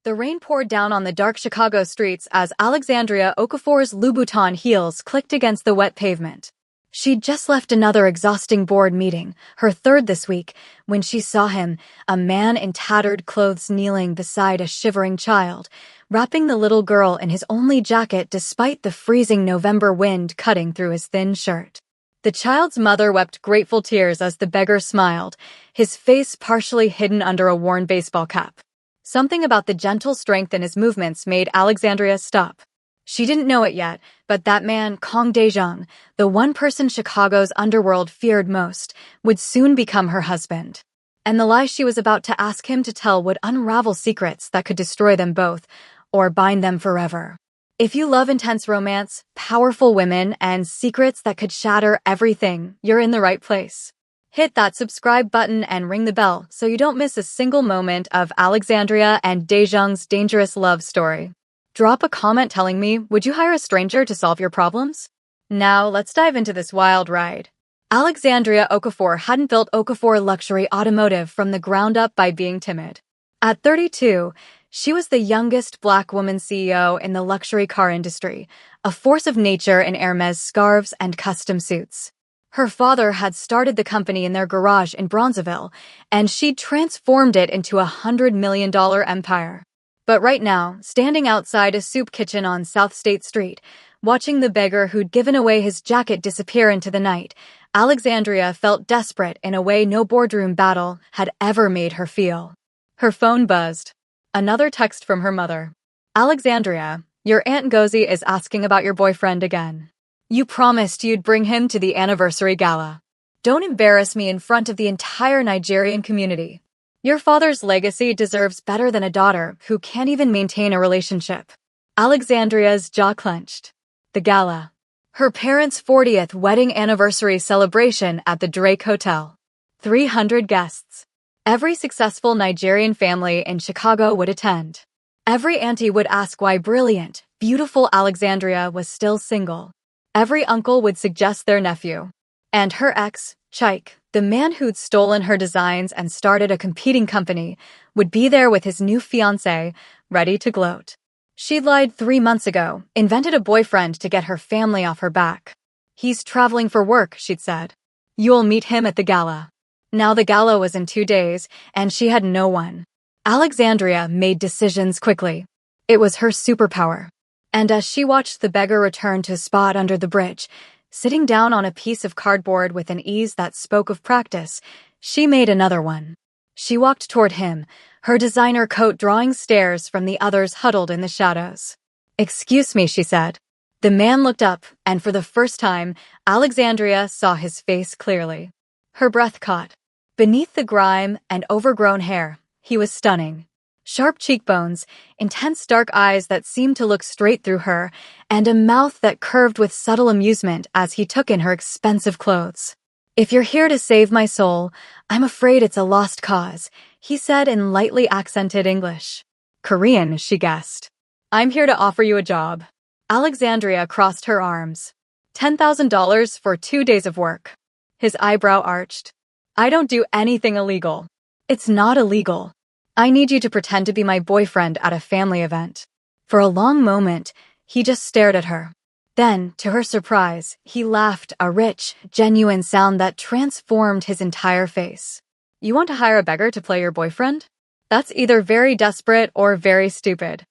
The rain poured down on the dark Chicago streets as Alexandria Okafor's Louboutin heels clicked against the wet pavement. She'd just left another exhausting board meeting, her third this week, when she saw him, a man in tattered clothes kneeling beside a shivering child, wrapping the little girl in his only jacket despite the freezing November wind cutting through his thin shirt. The child's mother wept grateful tears as the beggar smiled, his face partially hidden under a worn baseball cap. Something about the gentle strength in his movements made Alexandria stop. She didn't know it yet, but that man, Kong Daejung, the one person Chicago's underworld feared most, would soon become her husband. And the lie she was about to ask him to tell would unravel secrets that could destroy them both, or bind them forever. If you love intense romance, powerful women, and secrets that could shatter everything, you're in the right place. Hit that subscribe button and ring the bell so you don't miss a single moment of Alexandria and Daejung's dangerous love story. Drop a comment telling me, would you hire a stranger to solve your problems? Now, let's dive into this wild ride. Alexandria Okafor hadn't built Okafor Luxury Automotive from the ground up by being timid. At 32, she was the youngest Black woman CEO in the luxury car industry, a force of nature in Hermes scarves and custom suits. Her father had started the company in their garage in Bronzeville, and she'd transformed it into a $100 million empire. But right now, standing outside a soup kitchen on South State Street, watching the beggar who'd given away his jacket disappear into the night, Alexandria felt desperate in a way no boardroom battle had ever made her feel. Her phone buzzed. Another text from her mother. Alexandria, your Aunt Gozi is asking about your boyfriend again. You promised you'd bring him to the anniversary gala. Don't embarrass me in front of the entire Nigerian community. Your father's legacy deserves better than a daughter who can't even maintain a relationship. Alexandria's jaw clenched. The gala. Her parents' 40th wedding anniversary celebration at the Drake Hotel. 300 guests. Every successful Nigerian family in Chicago would attend. Every auntie would ask why brilliant, beautiful Alexandria was still single. Every uncle would suggest their nephew. And her ex, Chike, the man who'd stolen her designs and started a competing company, would be there with his new fiancé, ready to gloat. She'd lied 3 months ago, invented a boyfriend to get her family off her back. He's traveling for work, she'd said. You'll meet him at the gala. Now the gala was in 2 days, and she had no one. Alexandria made decisions quickly. It was her superpower. And as she watched the beggar return to his spot under the bridge, sitting down on a piece of cardboard with an ease that spoke of practice, she made another one. She walked toward him, her designer coat drawing stares from the others huddled in the shadows. Excuse me, she said. The man looked up, and for the first time, Alexandria saw his face clearly. Her breath caught. Beneath the grime and overgrown hair, he was stunning. Sharp cheekbones, intense dark eyes that seemed to look straight through her, and a mouth that curved with subtle amusement as he took in her expensive clothes. If you're here to save my soul, I'm afraid it's a lost cause, he said in lightly accented English. Korean, she guessed. I'm here to offer you a job. Alexandria crossed her arms. $10,000 for 2 days of work. His eyebrow arched. I don't do anything illegal. It's not illegal. I need you to pretend to be my boyfriend at a family event. For a long moment, he just stared at her. Then, to her surprise, he laughed, a rich, genuine sound that transformed his entire face. You want to hire a beggar to play your boyfriend? That's either very desperate or very stupid.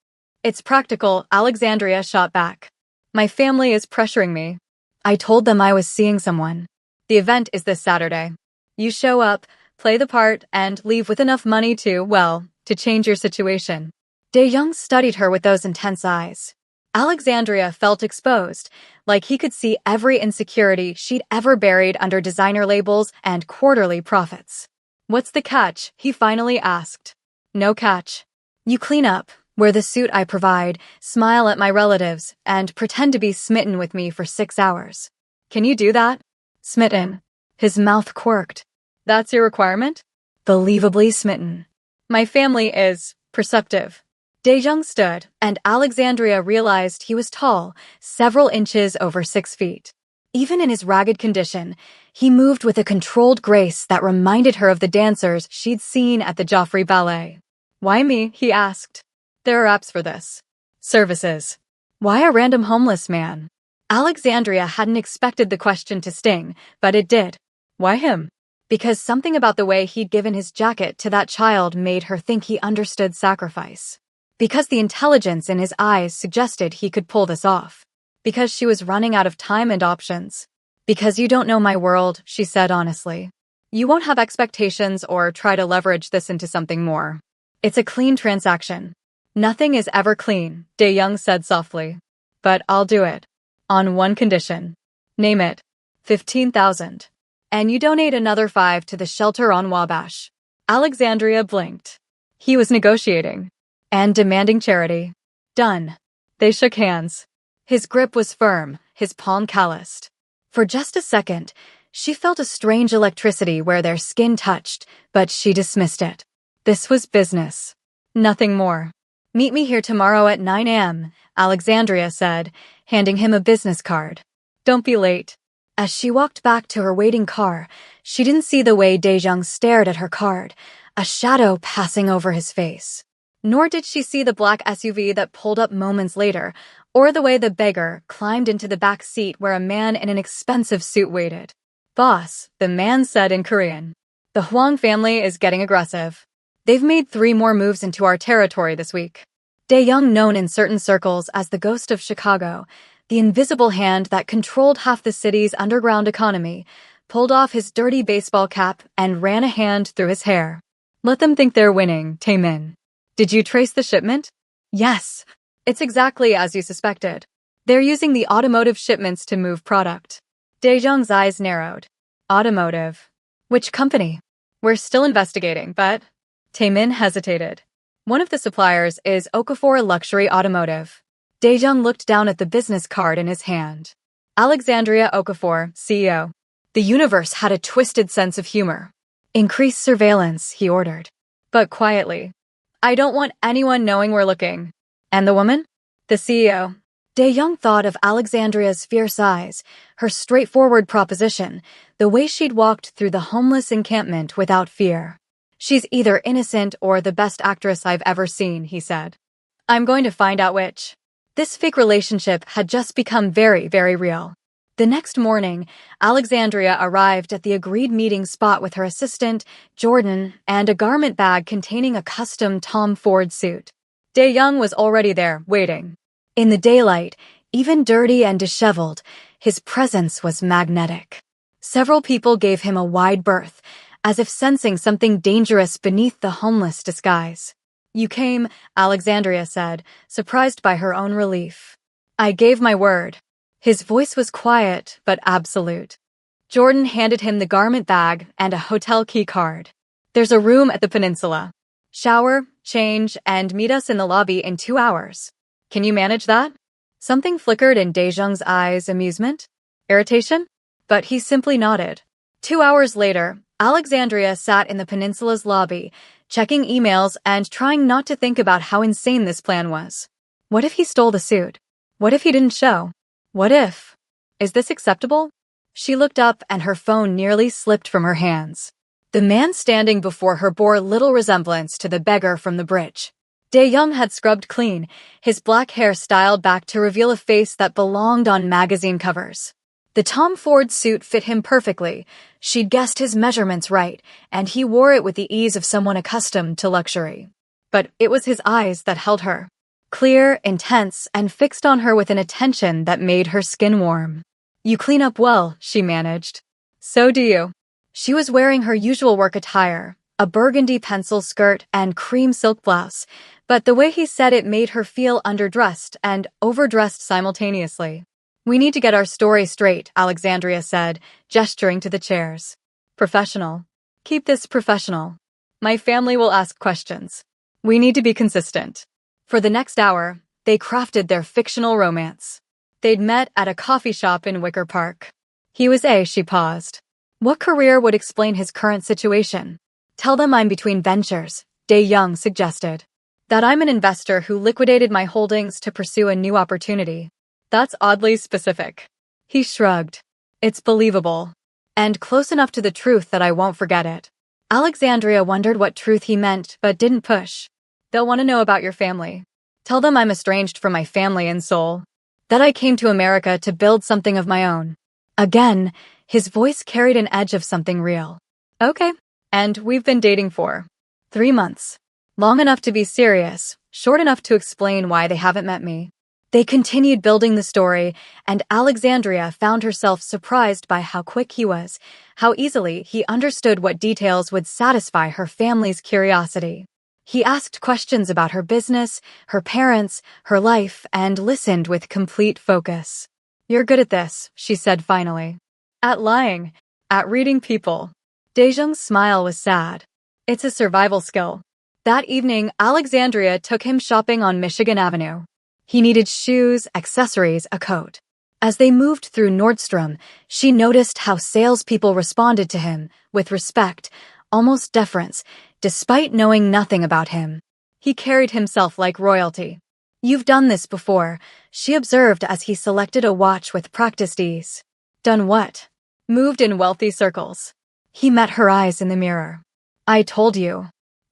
It's practical, Alexandria shot back. My family is pressuring me. I told them I was seeing someone. The event is this Saturday. You show up, play the part, and leave with enough money to change your situation. Daejung studied her with those intense eyes. Alexandria felt exposed, like he could see every insecurity she'd ever buried under designer labels and quarterly profits. What's the catch? He finally asked. No catch. You clean up, wear the suit I provide, smile at my relatives, and pretend to be smitten with me for 6 hours. Can you do that? Smitten. His mouth quirked. That's your requirement? Believably smitten. My family is perceptive. Daejung stood, and Alexandria realized he was tall, several inches over 6 feet. Even in his ragged condition, he moved with a controlled grace that reminded her of the dancers she'd seen at the Joffrey Ballet. Why me? He asked. There are apps for this. Services. Why a random homeless man? Alexandria hadn't expected the question to sting, but it did. Why him? Because something about the way he'd given his jacket to that child made her think he understood sacrifice. Because the intelligence in his eyes suggested he could pull this off. Because she was running out of time and options. Because you don't know my world, she said honestly. You won't have expectations or try to leverage this into something more. It's a clean transaction. Nothing is ever clean, Dae-young said softly. But I'll do it. On one condition. Name it. 15,000. And you donate another 5 to the shelter on Wabash. Alexandria blinked. He was negotiating. And demanding charity. Done. They shook hands. His grip was firm, his palm calloused. For just a second, she felt a strange electricity where their skin touched, but she dismissed it. This was business. Nothing more. Meet me here tomorrow at 9 a.m., Alexandria said, handing him a business card. Don't be late. As she walked back to her waiting car, she didn't see the way Dae-young stared at her card, a shadow passing over his face. Nor did she see the black SUV that pulled up moments later, or the way the beggar climbed into the back seat where a man in an expensive suit waited. Boss, the man said in Korean. The Hwang family is getting aggressive. They've made 3 more moves into our territory this week. Dae-young, known in certain circles as the ghost of Chicago, the invisible hand that controlled half the city's underground economy, pulled off his dirty baseball cap and ran a hand through his hair. Let them think they're winning, Taemin. Did you trace the shipment? Yes. It's exactly as you suspected. They're using the automotive shipments to move product. Dae-young's eyes narrowed. Automotive. Which company? We're still investigating, but... Taemin hesitated. One of the suppliers is Okafor Luxury Automotive. Dae-young looked down at the business card in his hand. Alexandria Okafor, CEO. The universe had a twisted sense of humor. Increase surveillance, he ordered. But quietly. I don't want anyone knowing we're looking. And the woman? The CEO. Dae-young thought of Alexandria's fierce eyes, her straightforward proposition, the way she'd walked through the homeless encampment without fear. She's either innocent or the best actress I've ever seen, he said. I'm going to find out which. This fake relationship had just become very, very real. The next morning, Alexandria arrived at the agreed meeting spot with her assistant, Jordan, and a garment bag containing a custom Tom Ford suit. Dae-young was already there, waiting. In the daylight, even dirty and disheveled, his presence was magnetic. Several people gave him a wide berth, as if sensing something dangerous beneath the homeless disguise. You came, Alexandria said, surprised by her own relief. I gave my word. His voice was quiet, but absolute. Jordan handed him the garment bag and a hotel key card. There's a room at the peninsula. Shower, change, and meet us in the lobby in 2 hours. Can you manage that? Something flickered in Dae-young's eyes, amusement? Irritation? But he simply nodded. 2 hours later, Alexandria sat in the peninsula's lobby, checking emails and trying not to think about how insane this plan was. What if he stole the suit? What if he didn't show? What if? Is this acceptable? She looked up and her phone nearly slipped from her hands. The man standing before her bore little resemblance to the beggar from the bridge. Dae-young had scrubbed clean, his black hair styled back to reveal a face that belonged on magazine covers. The Tom Ford suit fit him perfectly. She'd guessed his measurements right, and he wore it with the ease of someone accustomed to luxury. But it was his eyes that held her. Clear, intense, and fixed on her with an attention that made her skin warm. You clean up well, she managed. So do you. She was wearing her usual work attire, a burgundy pencil skirt and cream silk blouse, but the way he said it made her feel underdressed and overdressed simultaneously. We need to get our story straight, Alexandria said, gesturing to the chairs. Professional. Keep this professional. My family will ask questions. We need to be consistent. For the next hour, they crafted their fictional romance. They'd met at a coffee shop in Wicker Park. She paused. What career would explain his current situation? Tell them I'm between ventures, Dae-young suggested. That I'm an investor who liquidated my holdings to pursue a new opportunity. That's oddly specific. He shrugged. It's believable. And close enough to the truth that I won't forget it. Alexandria wondered what truth he meant but didn't push. They'll want to know about your family. Tell them I'm estranged from my family in Seoul. That I came to America to build something of my own. Again, his voice carried an edge of something real. Okay. And we've been dating for 3 months. Long enough to be serious, short enough to explain why they haven't met me. They continued building the story, and Alexandria found herself surprised by how quick he was, how easily he understood what details would satisfy her family's curiosity. He asked questions about her business, her parents, her life, and listened with complete focus. You're good at this, she said finally. At lying. At reading people. Daejung's smile was sad. It's a survival skill. That evening, Alexandria took him shopping on Michigan Avenue. He needed shoes, accessories, a coat. As they moved through Nordstrom, she noticed how salespeople responded to him, with respect, almost deference, despite knowing nothing about him. He carried himself like royalty. You've done this before, she observed as he selected a watch with practiced ease. Done what? Moved in wealthy circles. He met her eyes in the mirror. I told you.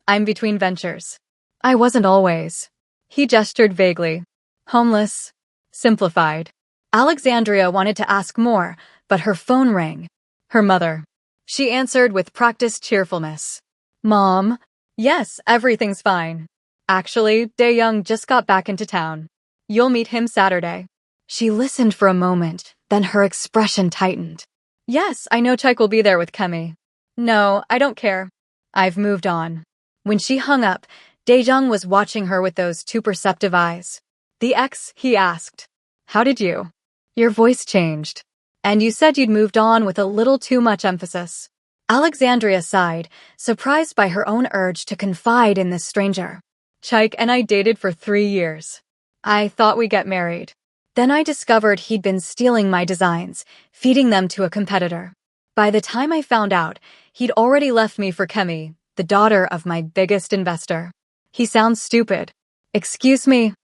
I'm between ventures. I wasn't always. He gestured vaguely. Homeless. Simplified. Alexandria wanted to ask more, but her phone rang. Her mother. She answered with practiced cheerfulness. Mom? Yes, everything's fine. Actually, Daeyoung just got back into town. You'll meet him Saturday. She listened for a moment, then her expression tightened. Yes, I know Chaik will be there with Kemi. No, I don't care. I've moved on. When she hung up, Daejeong was watching her with those too perceptive eyes. The ex, he asked. How did you? Your voice changed. And you said you'd moved on with a little too much emphasis. Alexandria sighed, surprised by her own urge to confide in this stranger. Chaik and I dated for 3 years. I thought we'd get married. Then I discovered he'd been stealing my designs, feeding them to a competitor. By the time I found out, he'd already left me for Kemi, the daughter of my biggest investor. He sounds stupid. Excuse me?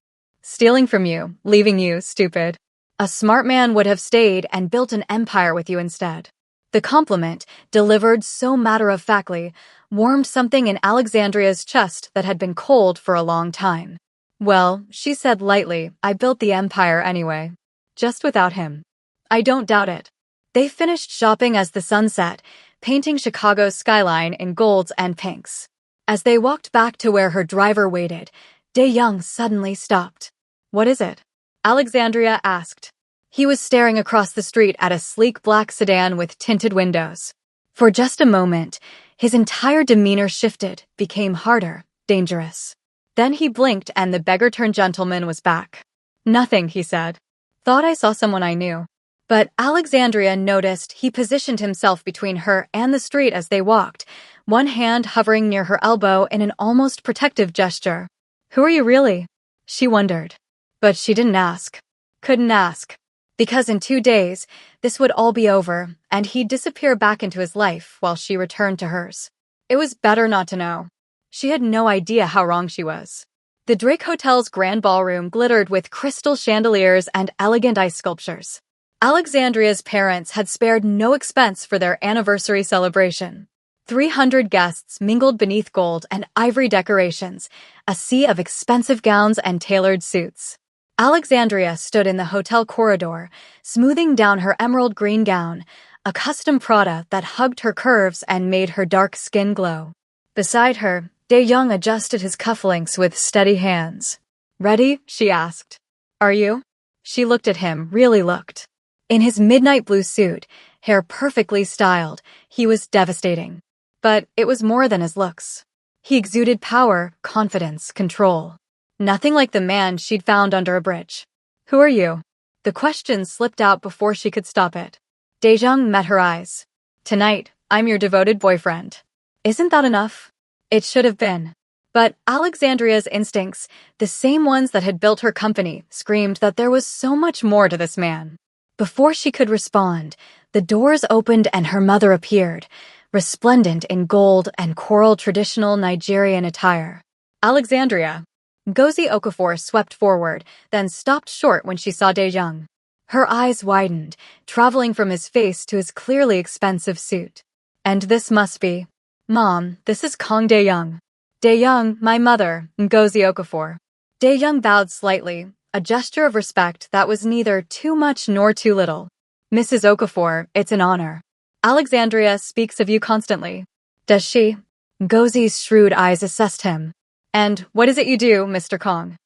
Stealing from you, leaving you, stupid. A smart man would have stayed and built an empire with you instead. The compliment, delivered so matter-of-factly, warmed something in Alexandria's chest that had been cold for a long time. Well, she said lightly, I built the empire anyway. Just without him. I don't doubt it. They finished shopping as the sun set, painting Chicago's skyline in golds and pinks. As they walked back to where her driver waited, Daeyoung suddenly stopped. What is it? Alexandria asked. He was staring across the street at a sleek black sedan with tinted windows. For just a moment, his entire demeanor shifted, became harder, dangerous. Then he blinked and the beggar-turned-gentleman was back. Nothing, he said. Thought I saw someone I knew. But Alexandria noticed he positioned himself between her and the street as they walked, one hand hovering near her elbow in an almost protective gesture. Who are you really? She wondered. But she didn't ask. Couldn't ask. Because in 2 days, this would all be over, and he'd disappear back into his life while she returned to hers. It was better not to know. She had no idea how wrong she was. The Drake Hotel's grand ballroom glittered with crystal chandeliers and elegant ice sculptures. Alexandria's parents had spared no expense for their anniversary celebration. 300 guests mingled beneath gold and ivory decorations, a sea of expensive gowns and tailored suits. Alexandria stood in the hotel corridor, smoothing down her emerald green gown, a custom Prada that hugged her curves and made her dark skin glow. Beside her, Daeyoung adjusted his cufflinks with steady hands. Ready? She asked. Are you? She looked at him, really looked. In his midnight blue suit, hair perfectly styled, he was devastating. But it was more than his looks. He exuded power, confidence, control. Nothing like the man she'd found under a bridge. Who are you? The question slipped out before she could stop it. Daejeong met her eyes. Tonight, I'm your devoted boyfriend. Isn't that enough? It should have been. But Alexandria's instincts, the same ones that had built her company, screamed that there was so much more to this man. Before she could respond, the doors opened and her mother appeared, resplendent in gold and coral traditional Nigerian attire. Alexandria. Ngozi Okafor swept forward, then stopped short when she saw Daejeong. Her eyes widened, traveling from his face to his clearly expensive suit. And this must be... Mom, this is Kang Daejeong. Daejeong, my mother, Ngozi Okafor. Dae-jung bowed slightly, a gesture of respect that was neither too much nor too little. Mrs. Okafor, it's an honor. Alexandria speaks of you constantly. Does she? Gozi's shrewd eyes assessed him. And what is it you do, Mr. Kong?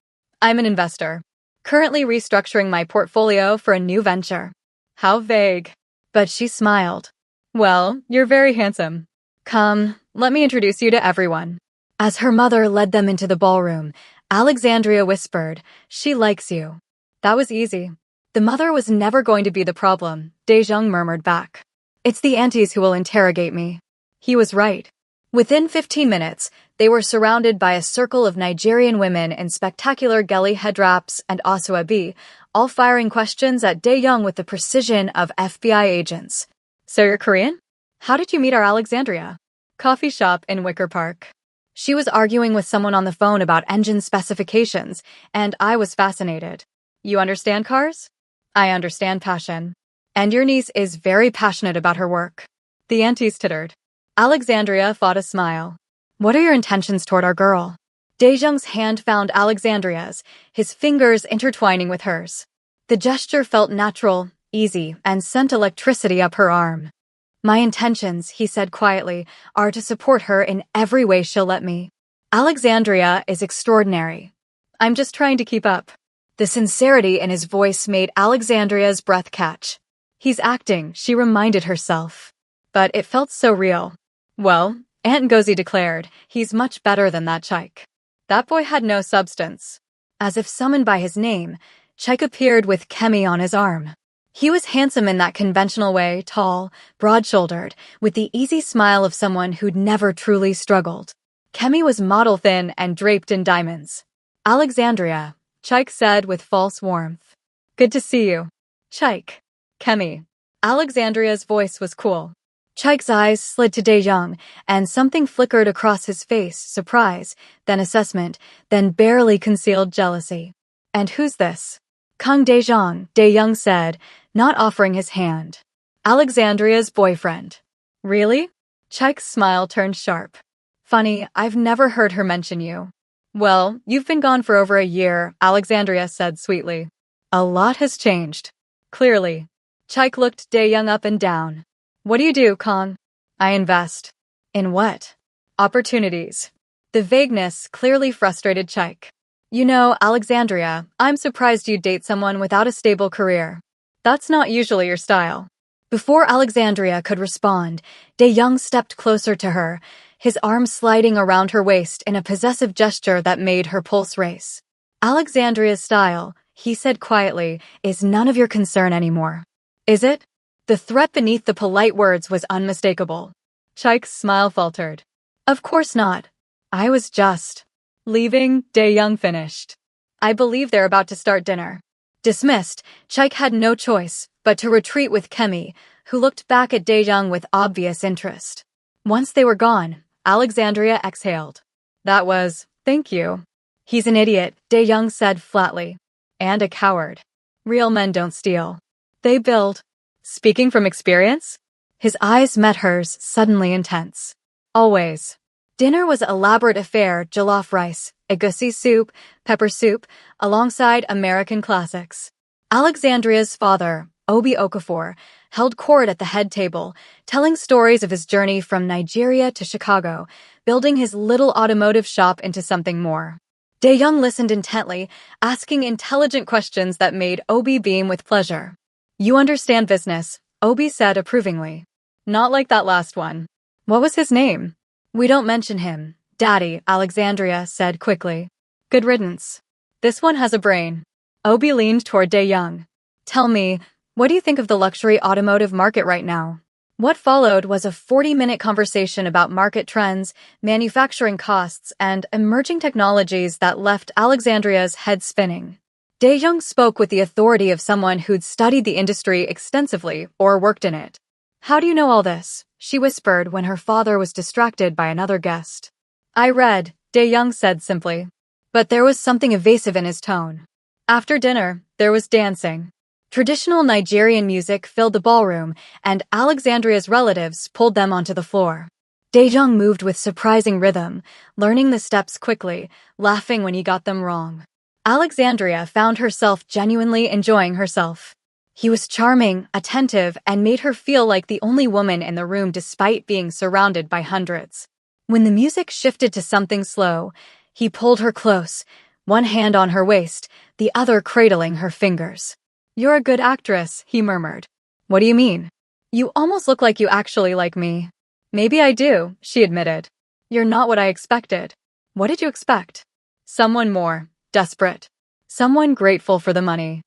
I'm an investor. Currently restructuring my portfolio for a new venture. How vague. But she smiled. Well, you're very handsome. Come, let me introduce you to everyone. As her mother led them into the ballroom, Alexandria whispered, "She likes you." That was easy. The mother was never going to be the problem, Dae-jung murmured back. It's the aunties who will interrogate me. He was right. Within 15 minutes, they were surrounded by a circle of Nigerian women in spectacular geli headwraps and asoebi, all firing questions at Dae-jung with the precision of FBI agents. So you're Korean? How did you meet our Alexandria? Coffee shop in Wicker Park. She was arguing with someone on the phone about engine specifications, and I was fascinated. You understand cars? I understand passion. And your niece is very passionate about her work. The aunties tittered. Alexandria fought a smile. What are your intentions toward our girl? Dae-jung's hand found Alexandria's, his fingers intertwining with hers. The gesture felt natural, easy, and sent electricity up her arm. My intentions, he said quietly, are to support her in every way she'll let me. Alexandria is extraordinary. I'm just trying to keep up. The sincerity in his voice made Alexandria's breath catch. He's acting, she reminded herself. But it felt so real. Well, Aunt Gozi declared, he's much better than that Chaik. That boy had no substance. As if summoned by his name, Chaik appeared with Kemi on his arm. He was handsome in that conventional way, tall, broad-shouldered, with the easy smile of someone who'd never truly struggled. Kemi was model-thin and draped in diamonds. Alexandria, Chaik said with false warmth. Good to see you. Chaik. Kemi. Alexandria's voice was cool. Chaik's eyes slid to Dae-jung, and something flickered across his face, surprise, then assessment, then barely concealed jealousy. And who's this? Kang Dae-jung, Dae-jung said, not offering his hand. Alexandria's boyfriend. Really? Chaik's smile turned sharp. Funny, I've never heard her mention you. Well, you've been gone for over a year, Alexandria said sweetly. A lot has changed. Clearly. Chaik looked Dae-jung up and down. What do you do, Kang? I invest. In what? Opportunities. The vagueness clearly frustrated Chaik. You know, Alexandria, I'm surprised you'd date someone without a stable career. That's not usually your style. Before Alexandria could respond, Dae-jung stepped closer to her, his arm sliding around her waist in a possessive gesture that made her pulse race. Alexandria's style, he said quietly, is none of your concern anymore. Is it? The threat beneath the polite words was unmistakable. Chaik's smile faltered. Of course not. I was just leaving, Dae-jung finished. I believe they're about to start dinner. Dismissed, Chaik had no choice but to retreat with Kemi, who looked back at Dae-jung with obvious interest. Once they were gone, Alexandria exhaled. That was, thank you. He's an idiot, Dae-jung said flatly. And a coward. Real men don't steal. They build. Speaking from experience? His eyes met hers, suddenly intense. Always. Dinner was an elaborate affair, jollof rice, egusi soup, pepper soup, alongside American classics. Alexandria's father, Obi Okafor, held court at the head table, telling stories of his journey from Nigeria to Chicago, building his little automotive shop into something more. Dae-jung listened intently, asking intelligent questions that made Obi beam with pleasure. You understand business, Obi said approvingly. Not like that last one. What was his name? We don't mention him, Daddy, Alexandria said quickly. Good riddance. This one has a brain. Obi leaned toward Dae-jung. Tell me, what do you think of the luxury automotive market right now? What followed was a 40-minute conversation about market trends, manufacturing costs, and emerging technologies that left Alexandria's head spinning. Dae-jung spoke with the authority of someone who'd studied the industry extensively or worked in it. How do you know all this? She whispered when her father was distracted by another guest. I read, Dae-jung said simply. But there was something evasive in his tone. After dinner, there was dancing. Traditional Nigerian music filled the ballroom, and Alexandria's relatives pulled them onto the floor. Dae-jung moved with surprising rhythm, learning the steps quickly, laughing when he got them wrong. Alexandria found herself genuinely enjoying herself. He was charming, attentive, and made her feel like the only woman in the room despite being surrounded by hundreds. When the music shifted to something slow, he pulled her close, one hand on her waist, the other cradling her fingers. "You're a good actress," he murmured. "What do you mean?" "You almost look like you actually like me." "Maybe I do," she admitted. "You're not what I expected." "What did you expect?" "Someone more desperate. Someone grateful for the money."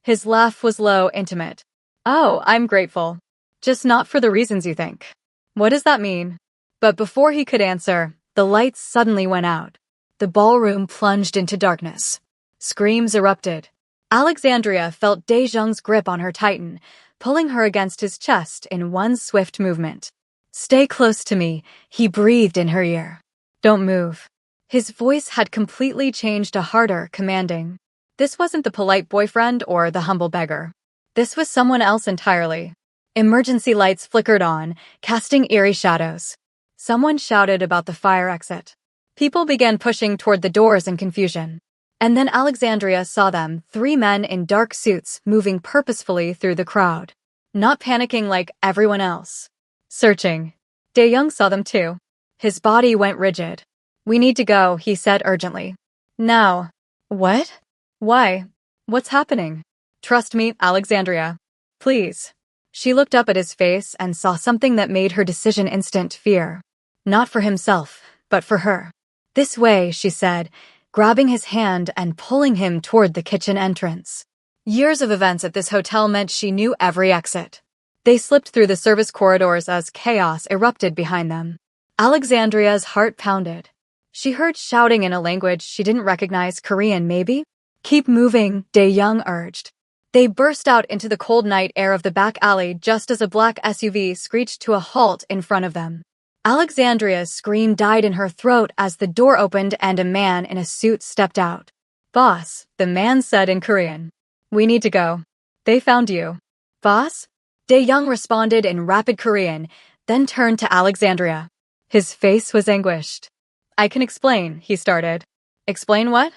His laugh was low, intimate. "Oh, I'm grateful. Just not for the reasons you think." "What does that mean?" But before he could answer, the lights suddenly went out. The ballroom plunged into darkness. Screams erupted. Alexandria felt Daejung's grip on her tighten, pulling her against his chest in one swift movement. "Stay close to me," he breathed in her ear. "Don't move." His voice had completely changed to harder, commanding. This wasn't the polite boyfriend or the humble beggar. This was someone else entirely. Emergency lights flickered on, casting eerie shadows. Someone shouted about the fire exit. People began pushing toward the doors in confusion. And then Alexandria saw them, 3 men in dark suits moving purposefully through the crowd. Not panicking like everyone else. Searching. Dae-young saw them too. His body went rigid. "We need to go," he said urgently. "Now." "What? Why? What's happening?" "Trust me, Alexandria. Please." She looked up at his face and saw something that made her decision instant: fear. Not for himself, but for her. "This way," she said, grabbing his hand and pulling him toward the kitchen entrance. Years of events at this hotel meant she knew every exit. They slipped through the service corridors as chaos erupted behind them. Alexandria's heart pounded. She heard shouting in a language she didn't recognize, Korean maybe? "Keep moving," Dae-young urged. They burst out into the cold night air of the back alley just as a black SUV screeched to a halt in front of them. Alexandria's scream died in her throat as the door opened and a man in a suit stepped out. "Boss," the man said in Korean. "We need to go. They found you." "Boss?" Dae-young responded in rapid Korean, then turned to Alexandria. His face was anguished. "I can explain," he started. "Explain what?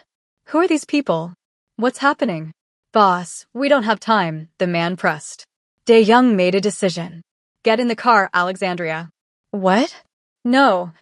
Who are these people? What's happening?" "Boss, we don't have time," the man pressed. Dae-young made a decision. "Get in the car, Alexandria." "What?" "No.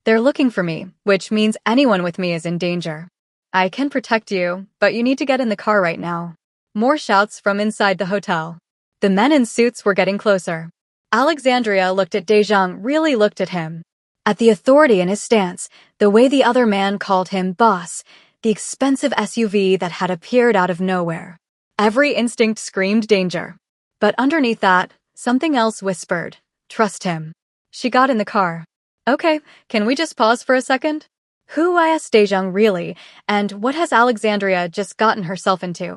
They're looking for me, which means anyone with me is in danger. I can protect you, but you need to get in the car right now." More shouts from inside the hotel. The men in suits were getting closer. Alexandria looked at Daejung, really looked at him. At the authority in his stance, the way the other man called him boss, the expensive SUV that had appeared out of nowhere. Every instinct screamed danger. But underneath that, something else whispered, "Trust him." She got in the car. "Okay, can we just pause for a second?" Who is Daejung really, and what has Alexandria just gotten herself into?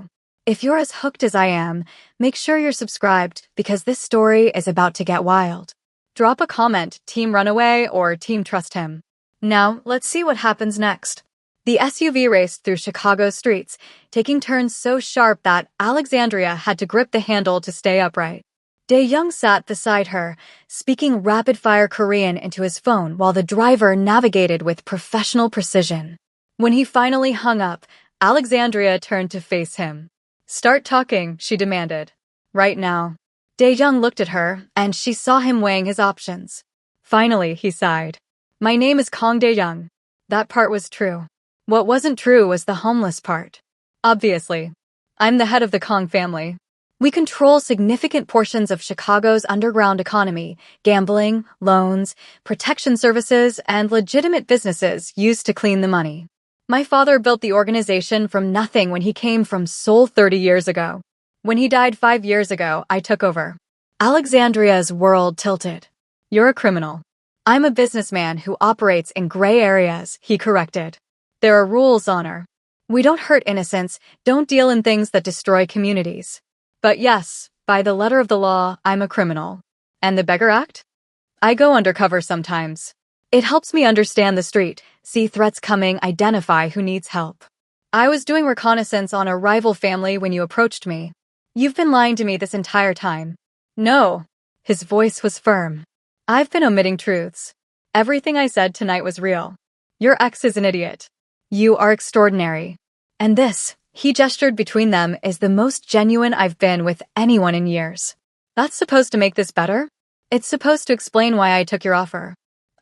If you're as hooked as I am, make sure you're subscribed because this story is about to get wild. Drop a comment, Team Runaway or Team Trust Him. Now, let's see what happens next. The SUV raced through Chicago's streets, taking turns so sharp that Alexandria had to grip the handle to stay upright. Dae-young sat beside her, speaking rapid-fire Korean into his phone while the driver navigated with professional precision. When he finally hung up, Alexandria turned to face him. "Start talking," she demanded. "Right now." Dae-young looked at her, and she saw him weighing his options. Finally, he sighed. "My name is Kong Dae-young." That part was true. What wasn't true was the homeless part. "Obviously. I'm the head of the Kong family. We control significant portions of Chicago's underground economy, gambling, loans, protection services, and legitimate businesses used to clean the money. My father built the organization from nothing when he came from Seoul 30 years ago. When he died 5 years ago, I took over." Alexandria's world tilted. "You're a criminal." "I'm a businessman who operates in gray areas," he corrected. "There are rules, honor. We don't hurt innocents, don't deal in things that destroy communities. But yes, by the letter of the law, I'm a criminal. And the Beggar Act? I go undercover sometimes. It helps me understand the street, see threats coming, identify who needs help. I was doing reconnaissance on a rival family when you approached me. You've been lying to me this entire time." "No." His voice was firm. "I've been omitting truths. Everything I said tonight was real. Your ex is an idiot. You are extraordinary. And this, he gestured between them, is the most genuine I've been with anyone in years. That's supposed to make this better? It's supposed to explain why I took your offer.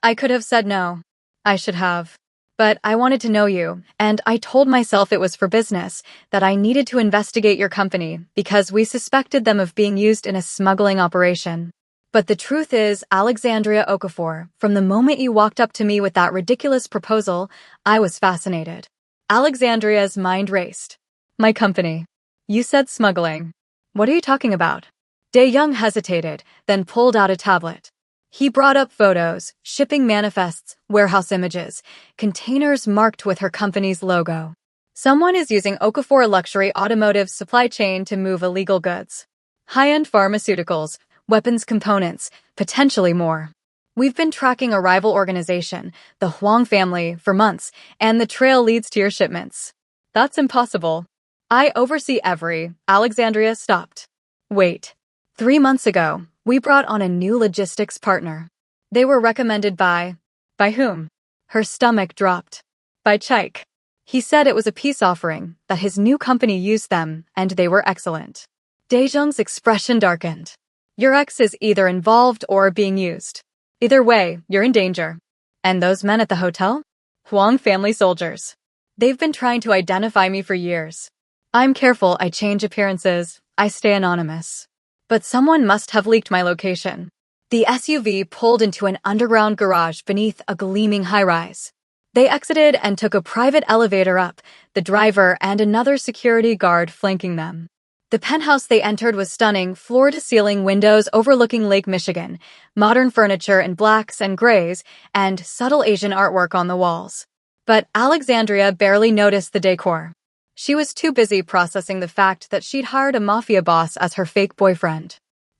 I could have said no. I should have. But I wanted to know you, and I told myself it was for business, that I needed to investigate your company because we suspected them of being used in a smuggling operation. But the truth is, Alexandria Okafor, from the moment you walked up to me with that ridiculous proposal, I was fascinated. Alexandria's mind raced. My company. You said smuggling. What are you talking about? Dae-young hesitated, then pulled out a tablet. He brought up photos, shipping manifests, warehouse images, containers marked with her company's logo. Someone is using Okafor Luxury Automotive's supply chain to move illegal goods. High-end pharmaceuticals, weapons components, potentially more. We've been tracking a rival organization, the Huang family, for months, and the trail leads to your shipments. That's impossible. I oversee Alexandria stopped. Wait. 3 months ago, we brought on a new logistics partner. They were recommended by whom? Her stomach dropped. By Chaik. He said it was a peace offering, that his new company used them, and they were excellent. Dae-jung's expression darkened. Your ex is either involved or being used. Either way, you're in danger. And those men at the hotel? Huang family soldiers. They've been trying to identify me for years. I'm careful I change appearances, I stay anonymous. But someone must have leaked my location. The SUV pulled into an underground garage beneath a gleaming high-rise. They exited and took a private elevator up, the driver and another security guard flanking them. The penthouse they entered was stunning, floor-to-ceiling windows overlooking Lake Michigan, modern furniture in blacks and grays, and subtle Asian artwork on the walls. But Alexandria barely noticed the decor. She was too busy processing the fact that she'd hired a Mafia boss as her fake boyfriend.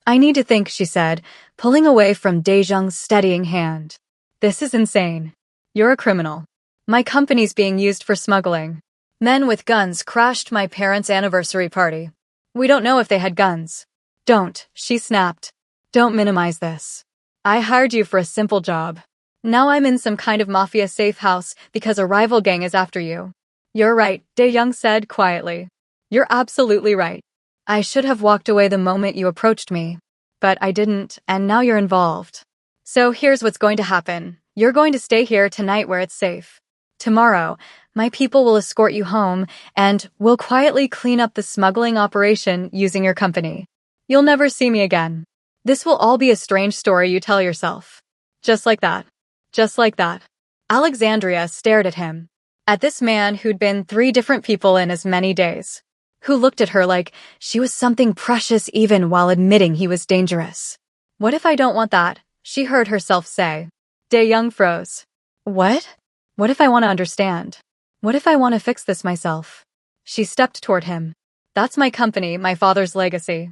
I need to think, she said, pulling away from Dae-jung's steadying hand. This is insane. You're a criminal. My company's being used for smuggling. Men with guns crashed my parents' anniversary party. We don't know if they had guns. Don't, she snapped. Don't minimize this. I hired you for a simple job. Now I'm in some kind of mafia safe house because a rival gang is after you. You're right, Dae-young said quietly. You're absolutely right. I should have walked away the moment you approached me. But I didn't, and now you're involved. So here's what's going to happen. You're going to stay here tonight where it's safe. Tomorrow, my people will escort you home, and we'll quietly clean up the smuggling operation using your company. You'll never see me again. This will all be a strange story you tell yourself. Just like that. Just like that. Alexandria stared at him. At this man who'd been 3 different people in as many days. Who looked at her like she was something precious even while admitting he was dangerous. What if I don't want that? She heard herself say. Dae-young froze. What? What if I want to understand? What if I want to fix this myself? She stepped toward him. That's my company, my father's legacy.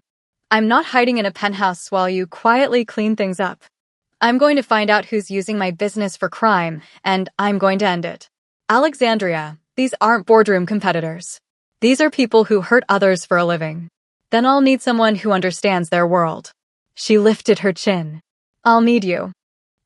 I'm not hiding in a penthouse while you quietly clean things up. I'm going to find out who's using my business for crime, and I'm going to end it. Alexandria, these aren't boardroom competitors. These are people who hurt others for a living. Then I'll need someone who understands their world. She lifted her chin. I'll need you.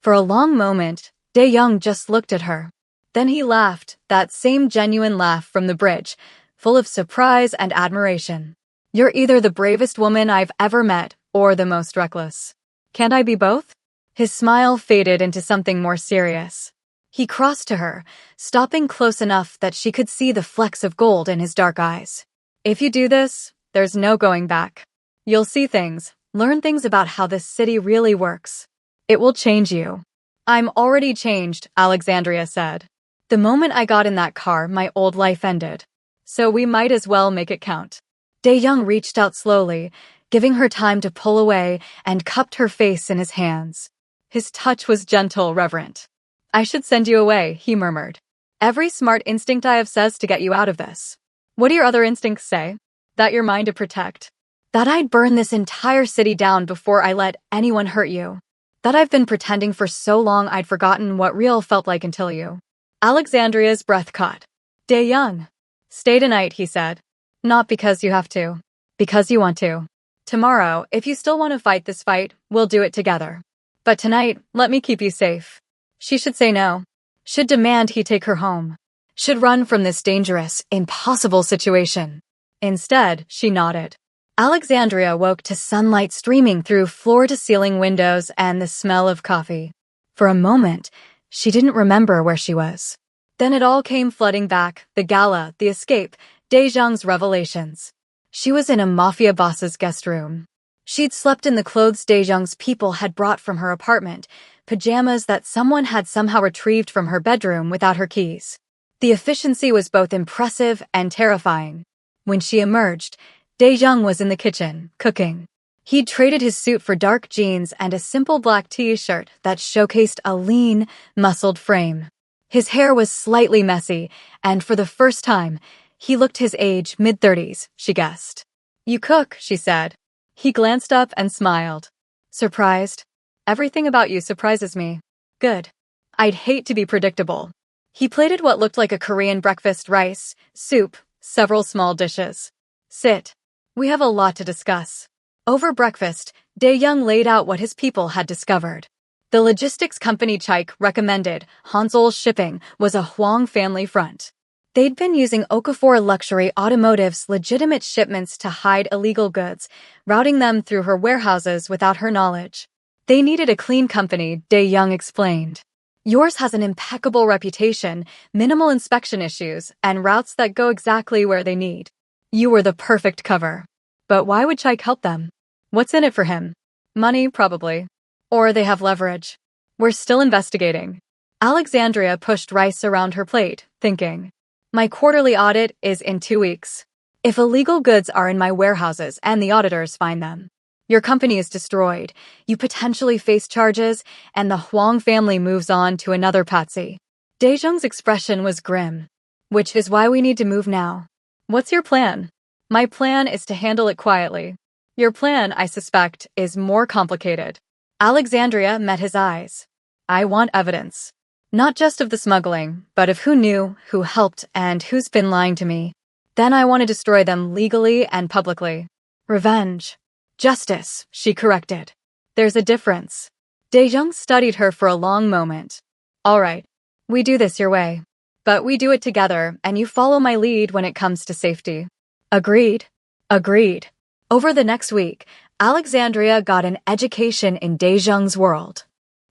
For a long moment, Dae-young just looked at her. Then he laughed, that same genuine laugh from the bridge, full of surprise and admiration. You're either the bravest woman I've ever met, or the most reckless. Can't I be both? His smile faded into something more serious. He crossed to her, stopping close enough that she could see the flecks of gold in his dark eyes. If you do this, there's no going back. You'll see things, learn things about how this city really works. It will change you. I'm already changed, Alexandria said. The moment I got in that car, my old life ended. So we might as well make it count. Dae-young reached out slowly, giving her time to pull away, and cupped her face in his hands. His touch was gentle, reverent. I should send you away, he murmured. Every smart instinct I have says to get you out of this. What do your other instincts say? That you're mine to protect. That I'd burn this entire city down before I let anyone hurt you. That I've been pretending for so long I'd forgotten what real felt like until you. Alexandria's breath caught. Dae-young. Stay tonight, he said. Not because you have to. Because you want to. Tomorrow, if you still want to fight this fight, we'll do it together. But tonight, let me keep you safe. She should say no. Should demand he take her home. should run from this dangerous, impossible situation. Instead, she nodded. Alexandria woke to sunlight streaming through floor-to-ceiling windows and the smell of coffee. For a moment, she didn't remember where she was. Then it all came flooding back, the gala, the escape, Daejeong's revelations. She was in a Mafia boss's guest room. She'd slept in the clothes Daejeong's people had brought from her apartment, pajamas that someone had somehow retrieved from her bedroom without her keys. The efficiency was both impressive and terrifying. When she emerged, Daejeong was in the kitchen, cooking. He'd traded his suit for dark jeans and a simple black t-shirt that showcased a lean, muscled frame. His hair was slightly messy, and for the first time, he looked his age, mid-30s, she guessed. "You cook," she said. He glanced up and smiled. "Surprised? Everything about you surprises me." "Good. I'd hate to be predictable." He plated what looked like a Korean breakfast: rice, soup, several small dishes. "Sit. We have a lot to discuss." Over breakfast, Daejeong laid out what his people had discovered. The logistics company Chaik recommended, Hanseol Shipping, was a Hwang family front. They'd been using Okafor Luxury Automotive's legitimate shipments to hide illegal goods, routing them through her warehouses without her knowledge. They needed a clean company, Daejeong explained. "Yours has an impeccable reputation, minimal inspection issues, and routes that go exactly where they need. You were the perfect cover." But why would Chaik help them? What's in it for him? Money, probably. Or they have leverage. "We're still investigating." Alexandria pushed rice around her plate, thinking. "My quarterly audit is in 2 weeks. If illegal goods are in my warehouses and the auditors find them, your company is destroyed, you potentially face charges, and the Hwang family moves on to another patsy." Daejeong's expression was grim. "Which is why we need to move now." "What's your plan?" "My plan is to handle it quietly." "Your plan, I suspect, is more complicated." Alexandria met his eyes. "I want evidence. Not just of the smuggling, but of who knew, who helped, and who's been lying to me. Then I want to destroy them legally and publicly." "Revenge. Justice," she corrected. "There's a difference." Daejeong studied her for a long moment. "All right. We do this your way. But we do it together, and you follow my lead when it comes to safety." "Agreed." "Agreed." Over the next week, Alexandria got an education in Daejeong's world.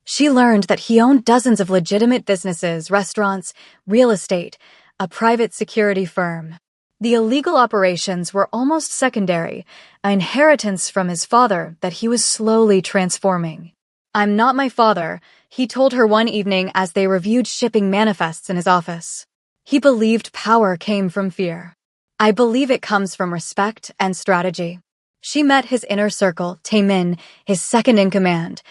She learned that he owned dozens of legitimate businesses, restaurants, real estate, a private security firm. The illegal operations were almost secondary, an inheritance from his father that he was slowly transforming. "I'm not my father," he told her one evening as they reviewed shipping manifests in his office. He believed power came from fear. "I believe it comes from respect and strategy." She met his inner circle, Taemin, his second-in-command,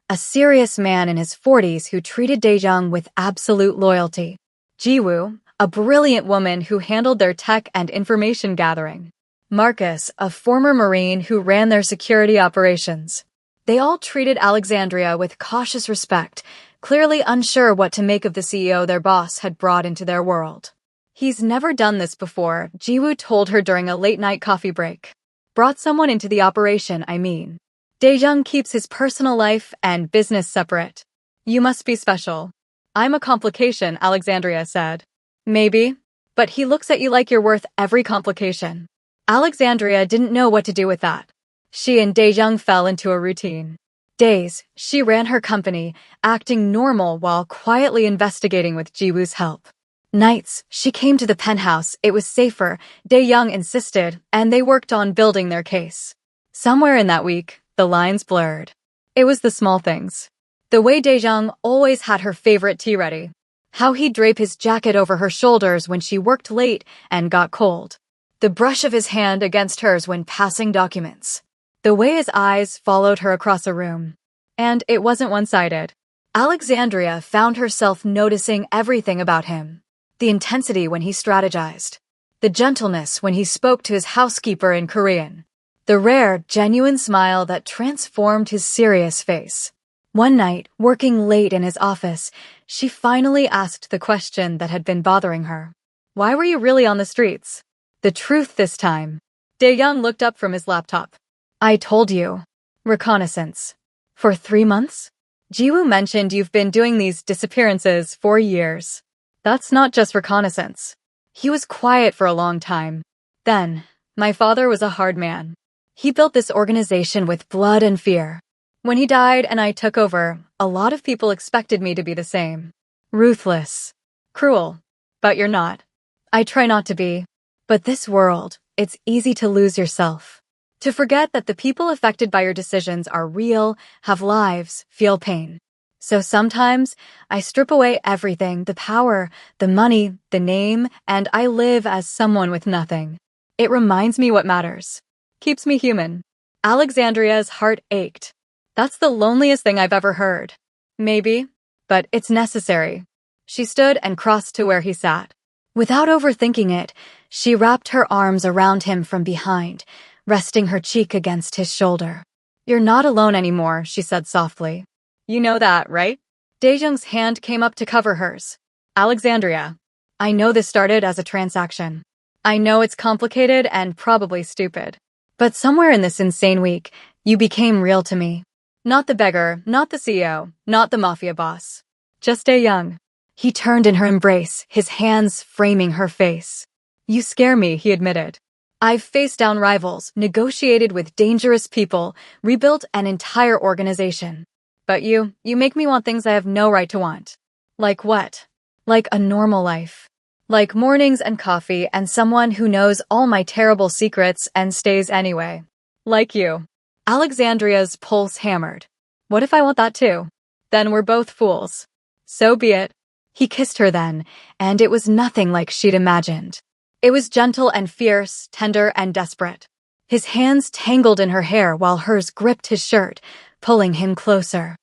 a serious man in his 40s who treated Daejeong with absolute loyalty. Jiwoo, a brilliant woman who handled their tech and information gathering. Marcus, a former Marine who ran their security operations. They all treated Alexandria with cautious respect, clearly unsure what to make of the CEO their boss had brought into their world. "He's never done this before," Jiwoo told her during a late-night coffee break. "Brought someone into the operation, I mean. Daejeong keeps his personal life and business separate." "You must be special." "I'm a complication," Alexandria said. "Maybe. But he looks at you like you're worth every complication." Alexandria didn't know what to do with that. She and Daejeong fell into a routine. Days, she ran her company, acting normal while quietly investigating with Jiwoo's help. Nights, she came to the penthouse, it was safer, Daejeong insisted, and they worked on building their case. Somewhere in that week, the lines blurred. It was the small things. The way Daejeong always had her favorite tea ready. How he'd drape his jacket over her shoulders when she worked late and got cold. The brush of his hand against hers when passing documents. The way his eyes followed her across a room. And it wasn't one-sided. Alexandria found herself noticing everything about him. The intensity when he strategized. The gentleness when he spoke to his housekeeper in Korean. The rare, genuine smile that transformed his serious face. One night, working late in his office, she finally asked the question that had been bothering her. "Why were you really on the streets?" The truth this time. Daejeong looked up from his laptop. "I told you. Reconnaissance." "For 3 months?" "Jiwoo mentioned you've been doing these disappearances for years." That's not just reconnaissance. He was quiet for a long time. Then, my father was a hard man. He built this organization with blood and fear. When he died and I took over, a lot of people expected me to be the same. Ruthless. Cruel. But you're not. I try not to be. But this world, it's easy to lose yourself. To forget that the people affected by your decisions are real, have lives, feel pain. So sometimes, I strip away everything, the power, the money, the name, and I live as someone with nothing. It reminds me what matters. Keeps me human. Alexandria's heart ached. That's the loneliest thing I've ever heard. Maybe, but it's necessary. She stood and crossed to where he sat. Without overthinking it, she wrapped her arms around him from behind, resting her cheek against his shoulder. You're not alone anymore, she said softly. You know that, right? Daejeong's hand came up to cover hers. Alexandria. I know this started as a transaction. I know it's complicated and probably stupid. But somewhere in this insane week, you became real to me. Not the beggar, not the CEO, not the mafia boss. Just Daejeong. He turned in her embrace, his hands framing her face. You scare me, he admitted. I've faced down rivals, negotiated with dangerous people, rebuilt an entire organization. But you make me want things I have no right to want. Like what? Like a normal life. Like mornings and coffee and someone who knows all my terrible secrets and stays anyway. Like you. Alexandria's pulse hammered. What if I want that too? Then we're both fools. So be it. He kissed her then, and it was nothing like she'd imagined. It was gentle and fierce, tender and desperate. His hands tangled in her hair while hers gripped his shirt, pulling him closer.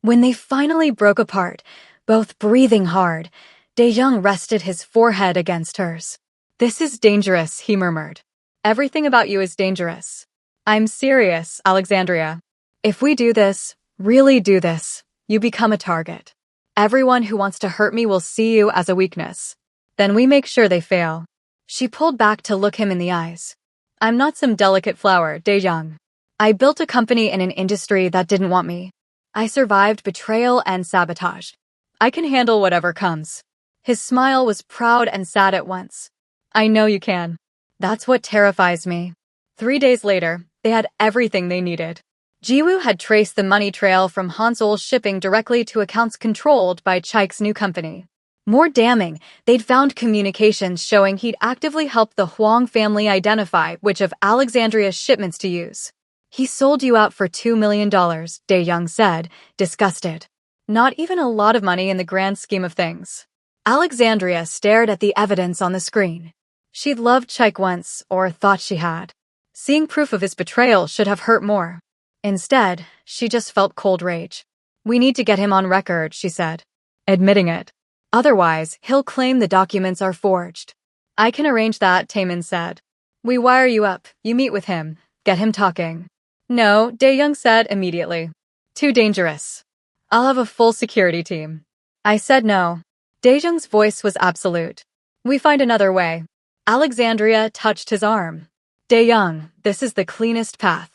When they finally broke apart, both breathing hard, Daejeong rested his forehead against hers. This is dangerous, he murmured. Everything about you is dangerous. I'm serious, Alexandria. If we do this, really do this, you become a target. Everyone who wants to hurt me will see you as a weakness. Then we make sure they fail. She pulled back to look him in the eyes. I'm not some delicate flower, Daejeong. I built a company in an industry that didn't want me. I survived betrayal and sabotage. I can handle whatever comes. His smile was proud and sad at once. I know you can. That's what terrifies me. 3 days later, they had everything they needed. Jiwoo had traced the money trail from Hansol's shipping directly to accounts controlled by Chaik's new company. More damning, they'd found communications showing he'd actively helped the Huang family identify which of Alexandria's shipments to use. He sold you out for $2 million, Daejeong said, disgusted. Not even a lot of money in the grand scheme of things. Alexandria stared at the evidence on the screen. She'd loved Chaik once, or thought she had. Seeing proof of his betrayal should have hurt more. Instead, she just felt cold rage. We need to get him on record, she said. Admitting it. Otherwise, he'll claim the documents are forged. I can arrange that, Taemin said. We wire you up, you meet with him, get him talking. No, Daejeong said immediately. Too dangerous. I'll have a full security team. I said no. Daejeong's voice was absolute. We find another way. Alexandria touched his arm. Daejeong, this is the cleanest path.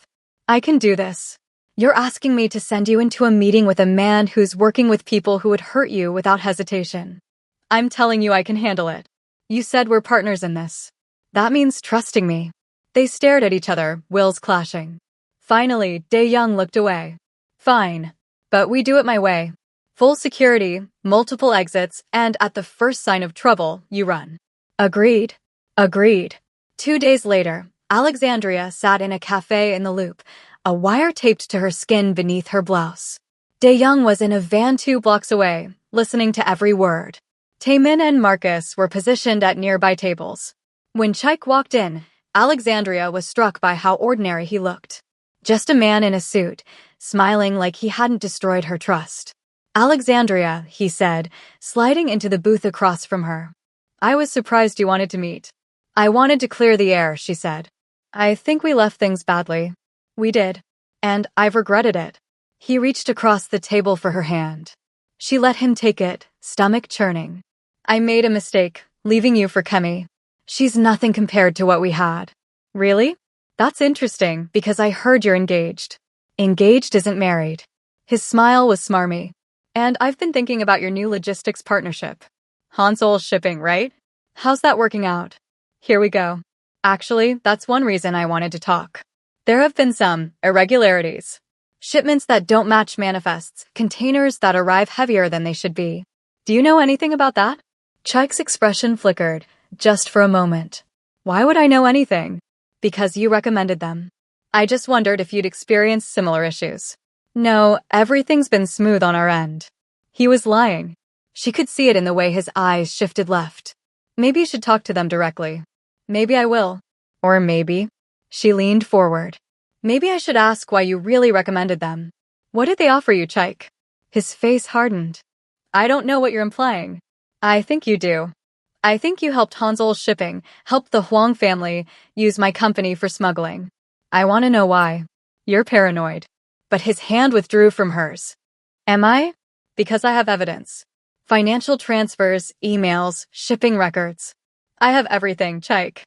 I can do this. You're asking me to send you into a meeting with a man who's working with people who would hurt you without hesitation. I'm telling you I can handle it. You said we're partners in this. That means trusting me. They stared at each other, wills clashing. Finally, Daejeong looked away. Fine. But we do it my way. Full security, multiple exits, and at the first sign of trouble, you run. Agreed. Agreed. 2 days later, Alexandria sat in a cafe in the Loop, a wire taped to her skin beneath her blouse. Daejeong was in a van 2 blocks away, listening to every word. Taemin and Marcus were positioned at nearby tables. When Chaik walked in, Alexandria was struck by how ordinary he looked. Just a man in a suit, smiling like he hadn't destroyed her trust. Alexandria, he said, sliding into the booth across from her. I was surprised you wanted to meet. I wanted to clear the air, she said. I think we left things badly. We did. And I've regretted it. He reached across the table for her hand. She let him take it, stomach churning. I made a mistake, leaving you for Kemi. She's nothing compared to what we had. Really? That's interesting, because I heard you're engaged. Engaged isn't married. His smile was smarmy. And I've been thinking about your new logistics partnership. Console shipping, right? How's that working out? Here we go. Actually, that's one reason I wanted to talk. There have been some irregularities. Shipments that don't match manifests, containers that arrive heavier than they should be. Do you know anything about that? Chaik's expression flickered, just for a moment. Why would I know anything? Because you recommended them. I just wondered if you'd experienced similar issues. No, everything's been smooth on our end. He was lying. She could see it in the way his eyes shifted left. Maybe you should talk to them directly. Maybe I will. Or maybe. She leaned forward. Maybe I should ask why you really recommended them. What did they offer you, Chaik? His face hardened. I don't know what you're implying. I think you do. I think you helped Hansel's shipping, helped the Huang family, use my company for smuggling. I want to know why. You're paranoid. But his hand withdrew from hers. Am I? Because I have evidence. Financial transfers, emails, shipping records. I have everything, Chaik.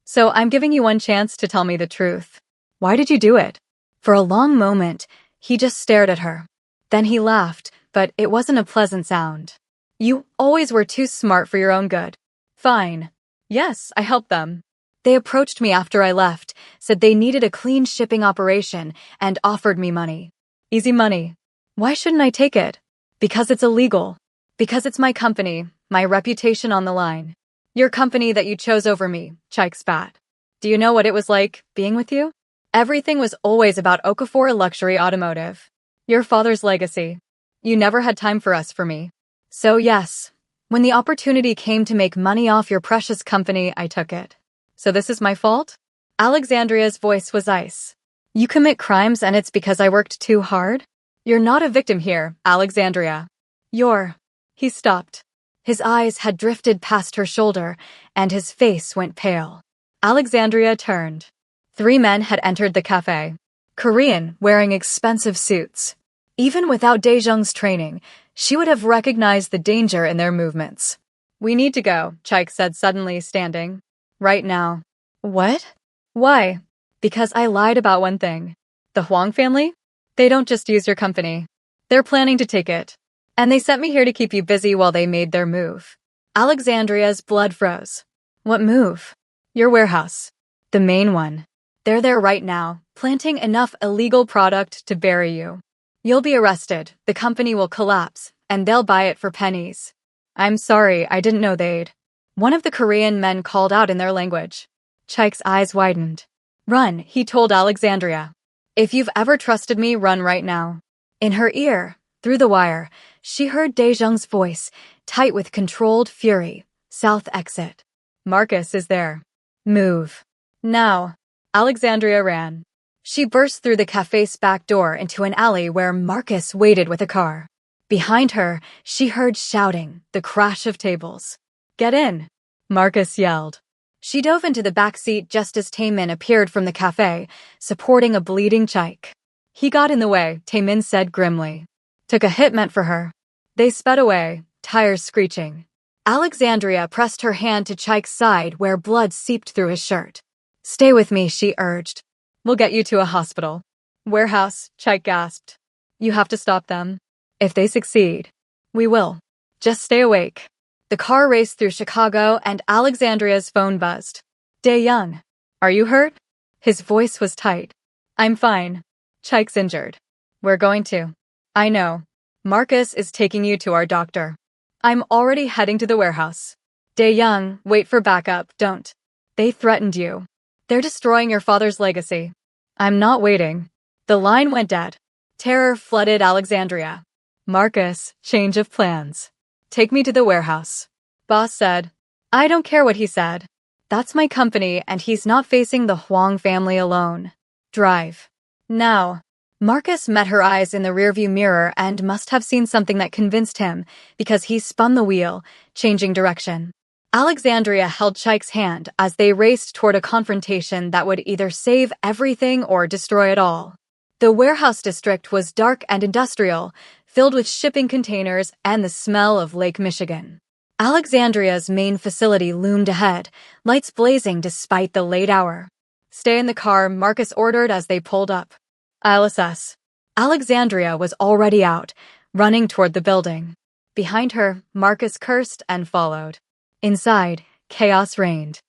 So I'm giving you one chance to tell me the truth. Why did you do it? For a long moment, he just stared at her. Then he laughed, but it wasn't a pleasant sound. You always were too smart for your own good. Fine. Yes, I helped them. They approached me after I left, said they needed a clean shipping operation, and offered me money. Easy money. Why shouldn't I take it? Because it's illegal. Because it's my company, my reputation on the line. Your company that you chose over me, Chaik spat. Do you know what it was like, being with you? Everything was always about Okafor Luxury Automotive. Your father's legacy. You never had time for us, for me. So yes, when the opportunity came to make money off your precious company, I took it. So this is my fault? Alexandria's voice was ice. You commit crimes and it's because I worked too hard? You're not a victim here, Alexandria. You're... He stopped. His eyes had drifted past her shoulder, and his face went pale. Alexandria turned. 3 men had entered the cafe. Korean, wearing expensive suits. Even without Daejung's training, she would have recognized the danger in their movements. We need to go, Chaik said suddenly, standing. Right now. What? Why? Because I lied about one thing. The Huang family? They don't just use your company. They're planning to take it. And they sent me here to keep you busy while they made their move. Alexandria's blood froze. What move? Your warehouse. The main one. They're there right now, planting enough illegal product to bury you. You'll be arrested, the company will collapse, and they'll buy it for pennies. I'm sorry, I didn't know they'd. One of the Korean men called out in their language. Chaik's eyes widened. Run, he told Alexandria. If you've ever trusted me, run right now. In her ear, through the wire, she heard Daejung's voice, tight with controlled fury. South exit. Marcus is there. Move. Now. Alexandria ran. She burst through the cafe's back door into an alley where Marcus waited with a car. Behind her, she heard shouting, the crash of tables. Get in, Marcus yelled. She dove into the back seat just as Taemin appeared from the cafe, supporting a bleeding Chaik. He got in the way, Taemin said grimly. Took a hit meant for her. They sped away, tires screeching. Alexandria pressed her hand to Chaik's side where blood seeped through his shirt. Stay with me, she urged. We'll get you to a hospital. Warehouse, Chaik gasped. You have to stop them. If they succeed, we will. Just stay awake. The car raced through Chicago and Alexandria's phone buzzed. Dae-young, are you hurt? His voice was tight. I'm fine. Chaik's injured. We're going to. I know. Marcus is taking you to our doctor. I'm already heading to the warehouse. Dae-young, wait for backup, don't. They threatened you. They're destroying your father's legacy. I'm not waiting. The line went dead. Terror flooded Alexandria. Marcus, change of plans. Take me to the warehouse. Boss said. I don't care what he said. That's my company and he's not facing the Huang family alone. Drive. Now. Marcus met her eyes in the rearview mirror and must have seen something that convinced him because he spun the wheel, changing direction. Alexandria held Chaik's hand as they raced toward a confrontation that would either save everything or destroy it all. The warehouse district was dark and industrial, filled with shipping containers and the smell of Lake Michigan. Alexandria's main facility loomed ahead, lights blazing despite the late hour. Stay in the car, Marcus ordered as they pulled up. I'll assess. Alexandria was already out, running toward the building. Behind her, Marcus cursed and followed. Inside, chaos reigned.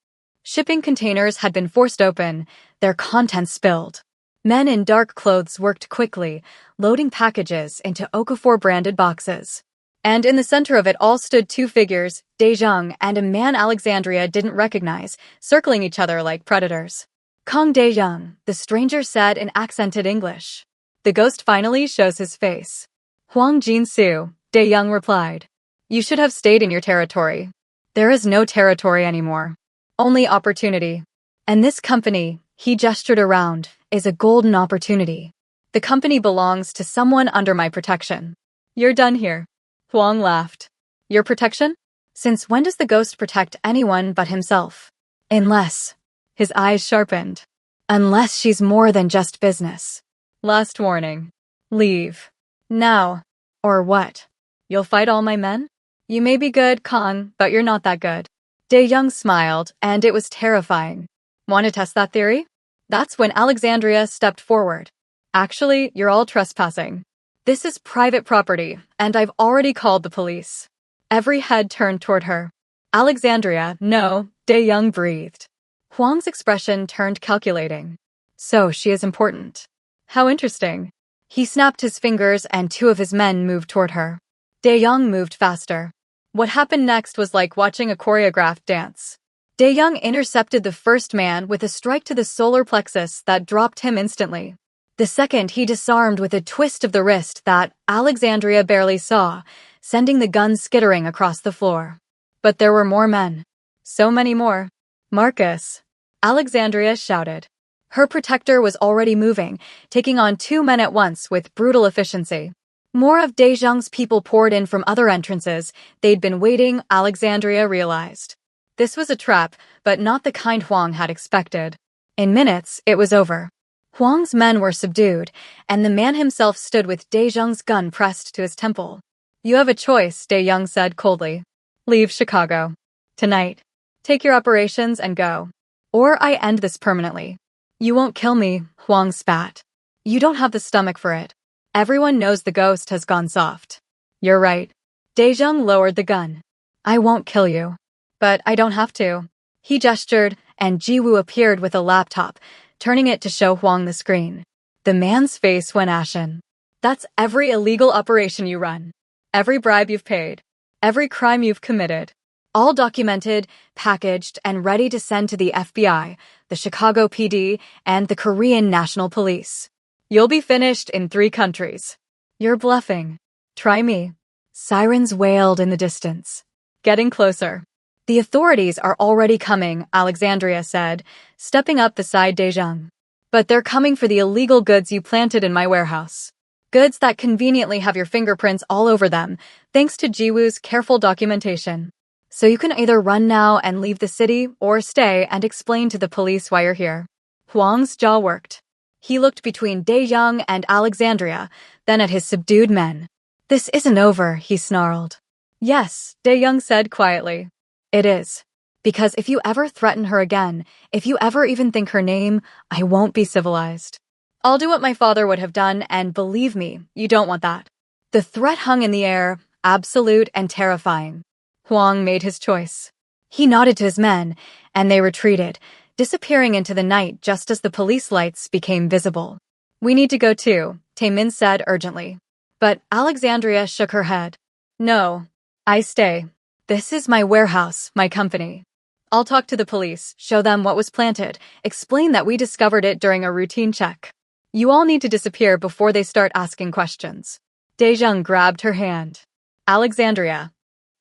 Shipping containers had been forced open, their contents spilled. Men in dark clothes worked quickly, loading packages into Okafor-branded boxes. And in the center of it all stood two figures, Daejung and a man Alexandria didn't recognize, circling each other like predators. Kong Daejung, the stranger said in accented English. The ghost finally shows his face. Huang Jin-su, Daejung replied. You should have stayed in your territory. There is no territory anymore. Only opportunity. And this company, he gestured around, is a golden opportunity. The company belongs to someone under my protection. You're done here. Huang laughed. Your protection? Since when does the ghost protect anyone but himself? Unless. His eyes sharpened. Unless she's more than just business. Last warning. Leave. Now. Or what? You'll fight all my men? You may be good, Kong, but you're not that good. Daejung smiled, and it was terrifying. Want to test that theory? That's when Alexandria stepped forward. Actually, you're all trespassing. This is private property, and I've already called the police. Every head turned toward her. Alexandria, no, Daejung breathed. Huang's expression turned calculating. So she is important. How interesting. He snapped his fingers and two of his men moved toward her. Daejung moved faster. What happened next was like watching a choreographed dance. Daejung intercepted the first man with a strike to the solar plexus that dropped him instantly. The second he disarmed with a twist of the wrist that Alexandria barely saw, sending the gun skittering across the floor. But there were more men. So many more. Marcus. Alexandria shouted. Her protector was already moving, taking on two men at once with brutal efficiency. More of Daejung's people poured in from other entrances. They'd been waiting, Alexandria realized. This was a trap, but not the kind Huang had expected. In minutes, it was over. Huang's men were subdued, and the man himself stood with Daejung's gun pressed to his temple. You have a choice, Daejung said coldly. Leave Chicago. Tonight. Take your operations and go. Or I end this permanently. You won't kill me, Huang spat. You don't have the stomach for it. Everyone knows the ghost has gone soft. You're right. Daejung lowered the gun. I won't kill you. But I don't have to. He gestured, and Jiwoo appeared with a laptop, turning it to show Huang the screen. The man's face went ashen. That's every illegal operation you run. Every bribe you've paid. Every crime you've committed. All documented, packaged, and ready to send to the FBI, the Chicago PD, and the Korean National Police. You'll be finished in 3 countries. You're bluffing. Try me. Sirens wailed in the distance. Getting closer. The authorities are already coming, Alexandria said, stepping up beside Daejung. But they're coming for the illegal goods you planted in my warehouse. Goods that conveniently have your fingerprints all over them, thanks to Jiwoo's careful documentation. So you can either run now and leave the city, or stay and explain to the police why you're here. Huang's jaw worked. He looked between Daejung and Alexandria, then at his subdued men. This isn't over, he snarled. Yes, Daejung said quietly. It is. Because if you ever threaten her again, if you ever even think her name, I won't be civilized. I'll do what my father would have done, and believe me, you don't want that. The threat hung in the air, absolute and terrifying. Huang made his choice. He nodded to his men, and they retreated, disappearing into the night just as the police lights became visible. We need to go too, Taemin said urgently. But Alexandria shook her head. No. I stay. This is my warehouse, my company. I'll talk to the police, show them what was planted, explain that we discovered it during a routine check. You all need to disappear before they start asking questions. Daejung grabbed her hand. Alexandria.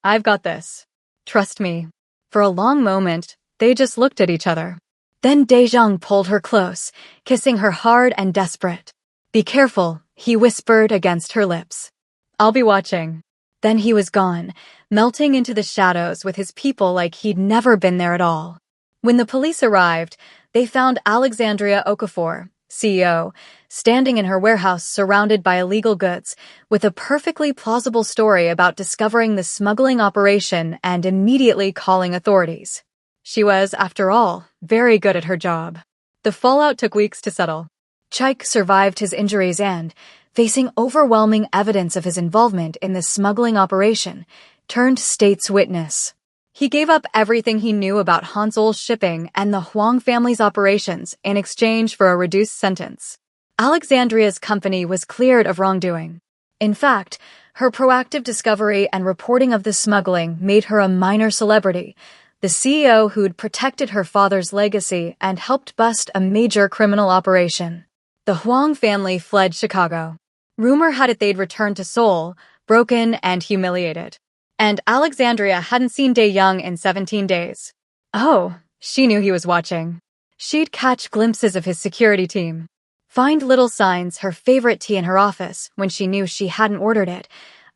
I've got this. Trust me. For a long moment, they just looked at each other. Then Daejung pulled her close, kissing her hard and desperate. Be careful, he whispered against her lips. I'll be watching. Then he was gone, melting into the shadows with his people like he'd never been there at all. When the police arrived, they found Alexandria Okafor, CEO, standing in her warehouse surrounded by illegal goods, with a perfectly plausible story about discovering the smuggling operation and immediately calling authorities. She was, after all, very good at her job. The fallout took weeks to settle. Chaik survived his injuries and, facing overwhelming evidence of his involvement in the smuggling operation, turned state's witness. He gave up everything he knew about Hansol's shipping and the Huang family's operations in exchange for a reduced sentence. Alexandria's company was cleared of wrongdoing. In fact, her proactive discovery and reporting of the smuggling made her a minor celebrity, the CEO who'd protected her father's legacy and helped bust a major criminal operation. The Huang family fled Chicago. Rumor had it they'd returned to Seoul, broken and humiliated. And Alexandria hadn't seen Dae-young in 17 days. Oh, she knew he was watching. She'd catch glimpses of his security team. Find little signs, her favorite tea in her office when she knew she hadn't ordered it,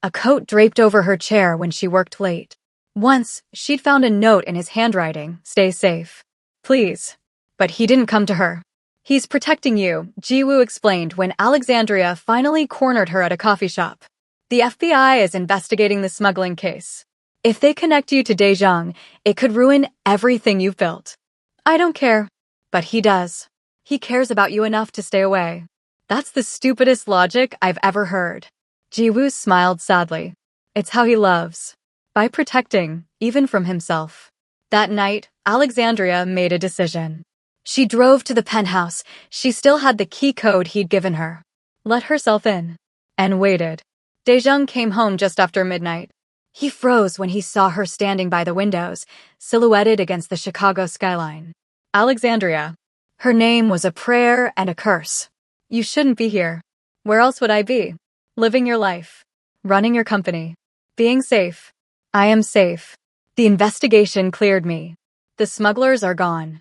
a coat draped over her chair when she worked late. Once, she'd found a note in his handwriting, "Stay safe. Please." But he didn't come to her. "He's protecting you," Ji-woo explained when Alexandria finally cornered her at a coffee shop. "The FBI is investigating the smuggling case. If they connect you to Dae-young, it could ruin everything you've built." "I don't care." "But he does. He cares about you enough to stay away." "That's the stupidest logic I've ever heard." Ji-woo smiled sadly. "It's how he loves. By protecting, even from himself." That night, Alexandria made a decision. She drove to the penthouse. She still had the key code he'd given her. Let herself in. And waited. Dae-young came home just after midnight. He froze when he saw her standing by the windows, silhouetted against the Chicago skyline. "Alexandria." Her name was a prayer and a curse. "You shouldn't be here. Where else would I be? Living your life. Running your company. Being safe. I am safe. The investigation cleared me. The smugglers are gone.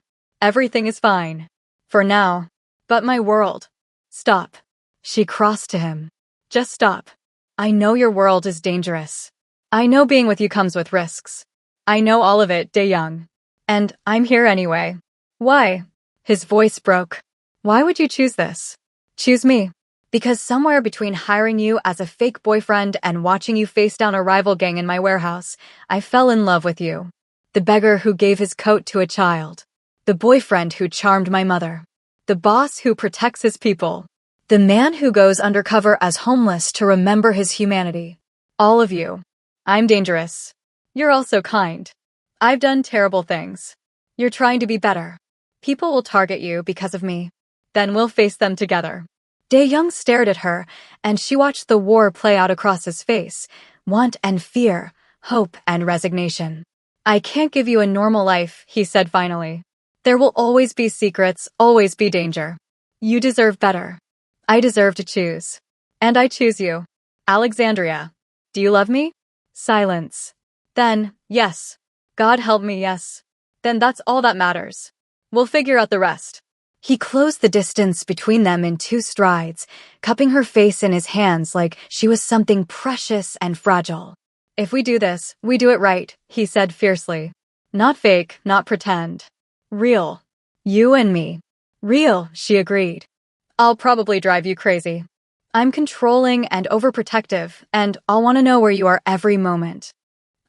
Everything is fine. For now. But my world. Stop." She crossed to him. "Just stop. I know your world is dangerous. I know being with you comes with risks. I know all of it, Dae-young. And I'm here anyway." "Why?" His voice broke. "Why would you choose this? Choose me." "Because somewhere between hiring you as a fake boyfriend and watching you face down a rival gang in my warehouse, I fell in love with you. The beggar who gave his coat to a child. The boyfriend who charmed my mother. The boss who protects his people. The man who goes undercover as homeless to remember his humanity. All of you. I'm dangerous. You're also kind. I've done terrible things. You're trying to be better. People will target you because of me. Then we'll face them together." Dae-young stared at her, and she watched the war play out across his face, want and fear, hope and resignation. "I can't give you a normal life," he said finally. "There will always be secrets, always be danger. You deserve better. I deserve to choose. And I choose you. Alexandria. Do you love me?" Silence. Then, "Yes. God help me, yes. Then that's all that matters. We'll figure out the rest." He closed the distance between them in 2 strides, cupping her face in his hands like she was something precious and fragile. "If we do this, we do it right," he said fiercely. "Not fake, not pretend. Real. You and me." "Real," she agreed. "I'll probably drive you crazy. I'm controlling and overprotective, and I'll want to know where you are every moment.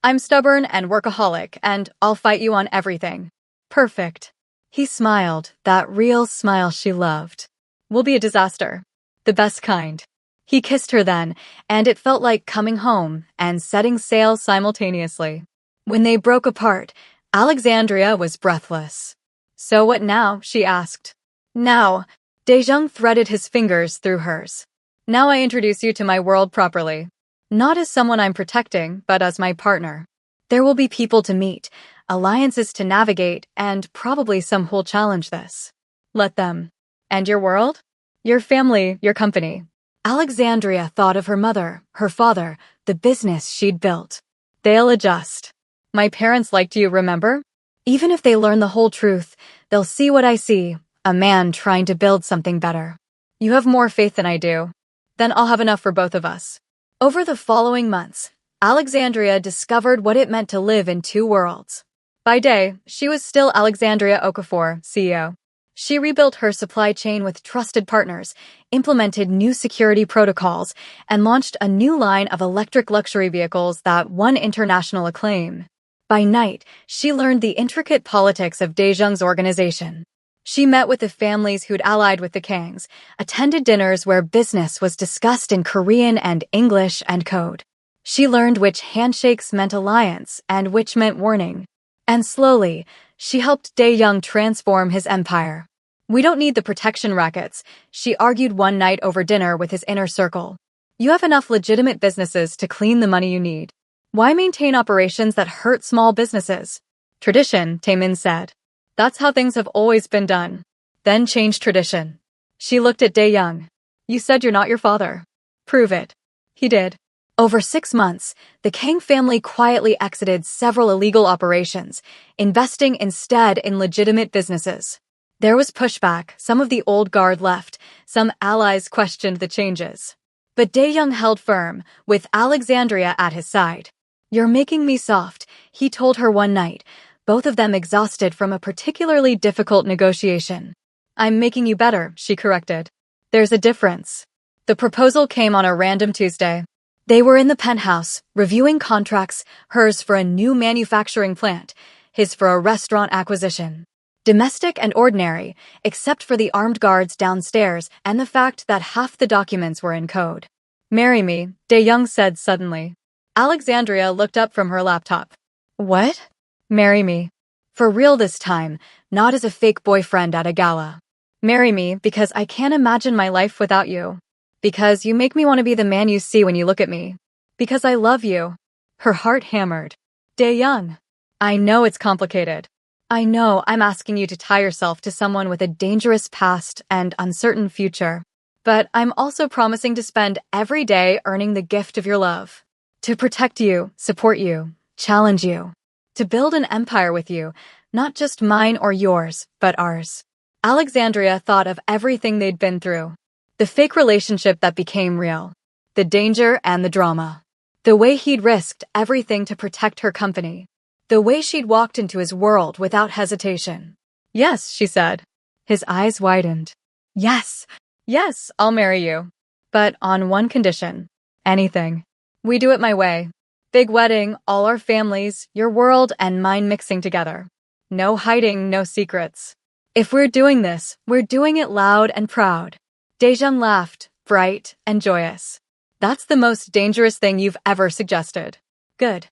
I'm stubborn and workaholic, and I'll fight you on everything." Perfect. He smiled, that real smile she loved. "We'll be a disaster. The best kind." He kissed her then, and it felt like coming home and setting sail simultaneously. When they broke apart, Alexandria was breathless. "So what now?" she asked. "Now," Dae-young threaded his fingers through hers. "Now I introduce you to my world properly. Not as someone I'm protecting, but as my partner. There will be people to meet, alliances to navigate, and probably some who'll challenge this. Let them. And your world? Your family, your company." Alexandria thought of her mother, her father, the business she'd built. "They'll adjust. My parents liked you, remember? Even if they learn the whole truth, they'll see what I see, a man trying to build something better. You have more faith than I do. Then I'll have enough for both of us." Over the following months, Alexandria discovered what it meant to live in 2 worlds. By day, she was still Alexandria Okafor, CEO. She rebuilt her supply chain with trusted partners, implemented new security protocols, and launched a new line of electric luxury vehicles that won international acclaim. By night, she learned the intricate politics of Dae-young's organization. She met with the families who'd allied with the Kangs, attended dinners where business was discussed in Korean and English and code. She learned which handshakes meant alliance and which meant warning. And slowly, she helped Dae-young transform his empire. "We don't need the protection rackets," she argued one night over dinner with his inner circle. "You have enough legitimate businesses to clean the money you need. Why maintain operations that hurt small businesses?" "Tradition," Taemin said. "That's how things have always been done." "Then change tradition." She looked at Dae-young. "You said you're not your father. Prove it." He did. Over 6 months, the Kang family quietly exited several illegal operations, investing instead in legitimate businesses. There was pushback, some of the old guard left, some allies questioned the changes. But Dae-young held firm, with Alexandria at his side. "You're making me soft," he told her one night, both of them exhausted from a particularly difficult negotiation. "I'm making you better," she corrected. "There's a difference." The proposal came on a random Tuesday. They were in the penthouse, reviewing contracts, hers for a new manufacturing plant, his for a restaurant acquisition. Domestic and ordinary, except for the armed guards downstairs and the fact that half the documents were in code. "Marry me," Dae-young said suddenly. Alexandria looked up from her laptop. "What?" "Marry me. For real this time, not as a fake boyfriend at a gala. Marry me because I can't imagine my life without you. Because you make me want to be the man you see when you look at me. Because I love you." Her heart hammered. "Dae-young, I know it's complicated. I know I'm asking you to tie yourself to someone with a dangerous past and uncertain future. But I'm also promising to spend every day earning the gift of your love. To protect you, support you, challenge you. To build an empire with you, not just mine or yours, but ours." Alexandria thought of everything they'd been through. The fake relationship that became real. The danger and the drama. The way he'd risked everything to protect her company. The way she'd walked into his world without hesitation. "Yes," she said. His eyes widened. "Yes, yes, I'll marry you. But on one condition. Anything. We do it my way. Big wedding, all our families, your world and mine mixing together. No hiding, no secrets. If we're doing this, we're doing it loud and proud." Dae-young laughed, bright and joyous. "That's the most dangerous thing you've ever suggested." "Good.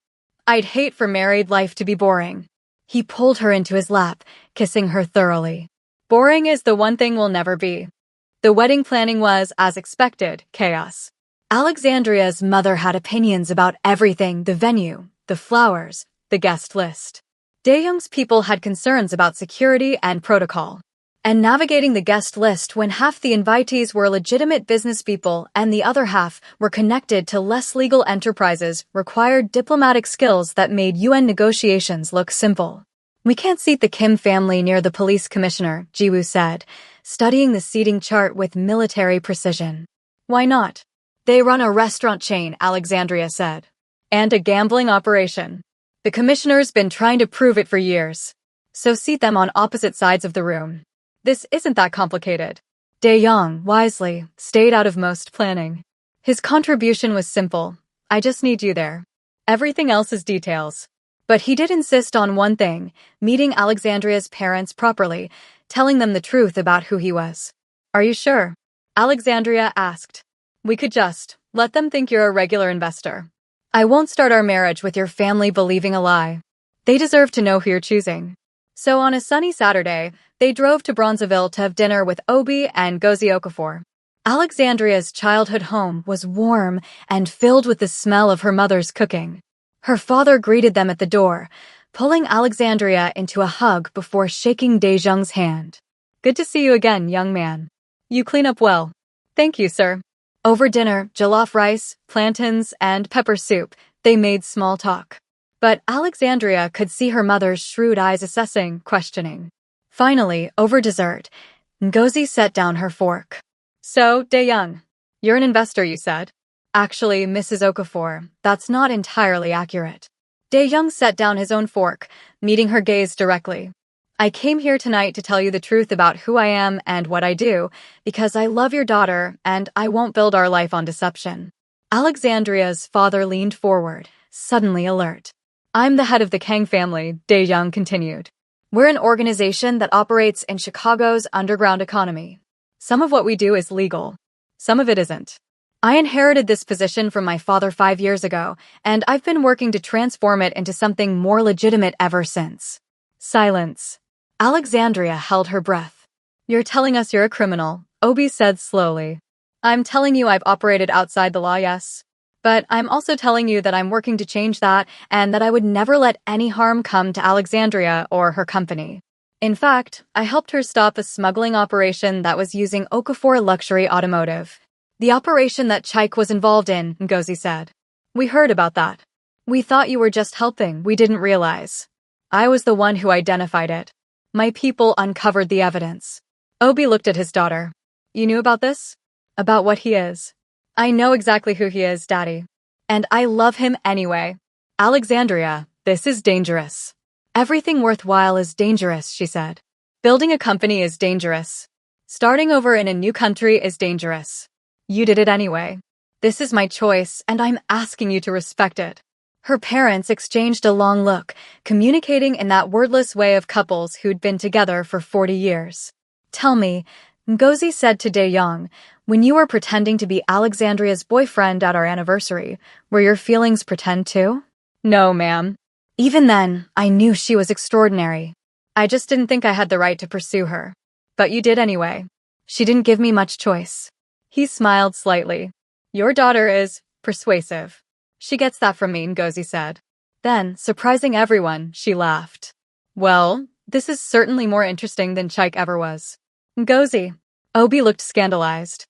I'd hate for married life to be boring." He pulled her into his lap, kissing her thoroughly. "Boring is the one thing we'll never be." The wedding planning was, as expected, chaos. Alexandria's mother had opinions about everything: the venue, the flowers, the guest list. Dae-young's people had concerns about security and protocol. And navigating the guest list when half the invitees were legitimate business people and the other half were connected to less legal enterprises required diplomatic skills that made UN negotiations look simple. "We can't seat the Kim family near the police commissioner," Ji-woo said, studying the seating chart with military precision. "Why not?" "They run a restaurant chain," Alexandria said. "And a gambling operation. The commissioner's been trying to prove it for years. So seat them on opposite sides of the room. This isn't that complicated." Dae-young, wisely, stayed out of most planning. His contribution was simple: "I just need you there. Everything else is details." But he did insist on one thing: meeting Alexandria's parents properly, telling them the truth about who he was. "Are you sure?" Alexandria asked. "We could just let them think you're a regular investor. I won't start our marriage with your family believing a lie. They deserve to know who you're choosing." So on a sunny Saturday, they drove to Bronzeville to have dinner with Obi and Gozi Okafor. Alexandria's childhood home was warm and filled with the smell of her mother's cooking. Her father greeted them at the door, pulling Alexandria into a hug before shaking Dae-young's hand. "Good to see you again, young man. You clean up well." "Thank you, sir." Over dinner, jollof rice, plantains, and pepper soup, they made small talk. But Alexandria could see her mother's shrewd eyes assessing, questioning. Finally, over dessert, Ngozi set down her fork. "So, Dae-young, you're an investor, you said?" "Actually, Mrs. Okafor, that's not entirely accurate." Dae-young set down his own fork, meeting her gaze directly. "I came here tonight to tell you the truth about who I am and what I do, because I love your daughter and I won't build our life on deception." Alexandria's father leaned forward, suddenly alert. "I'm the head of the Kang family," Dae-young continued. We're an organization that operates in Chicago's underground economy. Some of what we do is legal. Some of it isn't. I inherited this position from my father 5 years ago, and I've been working to transform it into something more legitimate ever since. Silence. Alexandria held her breath. You're telling us you're a criminal, Obi said slowly. I'm telling you I've operated outside the law, yes. But I'm also telling you that I'm working to change that and that I would never let any harm come to Alexandria or her company. In fact, I helped her stop a smuggling operation that was using Okafor Luxury Automotive. The operation that Chaik was involved in, Ngozi said. We heard about that. We thought you were just helping, we didn't realize. I was the one who identified it. My people uncovered the evidence. Obi looked at his daughter. You knew about this? About what he is? I know exactly who he is, Daddy. And I love him anyway. Alexandria, this is dangerous. Everything worthwhile is dangerous, she said. Building a company is dangerous. Starting over in a new country is dangerous. You did it anyway. This is my choice, and I'm asking you to respect it. Her parents exchanged a long look, communicating in that wordless way of couples who'd been together for 40 years. Tell me, Ngozi said to Dae-young, when you were pretending to be Alexandria's boyfriend at our anniversary, were your feelings pretend too? No, ma'am. Even then, I knew she was extraordinary. I just didn't think I had the right to pursue her. But you did anyway. She didn't give me much choice. He smiled slightly. Your daughter is persuasive. She gets that from me, Ngozi said. Then, surprising everyone, she laughed. Well, this is certainly more interesting than Chaik ever was. Ngozi. Obi looked scandalized.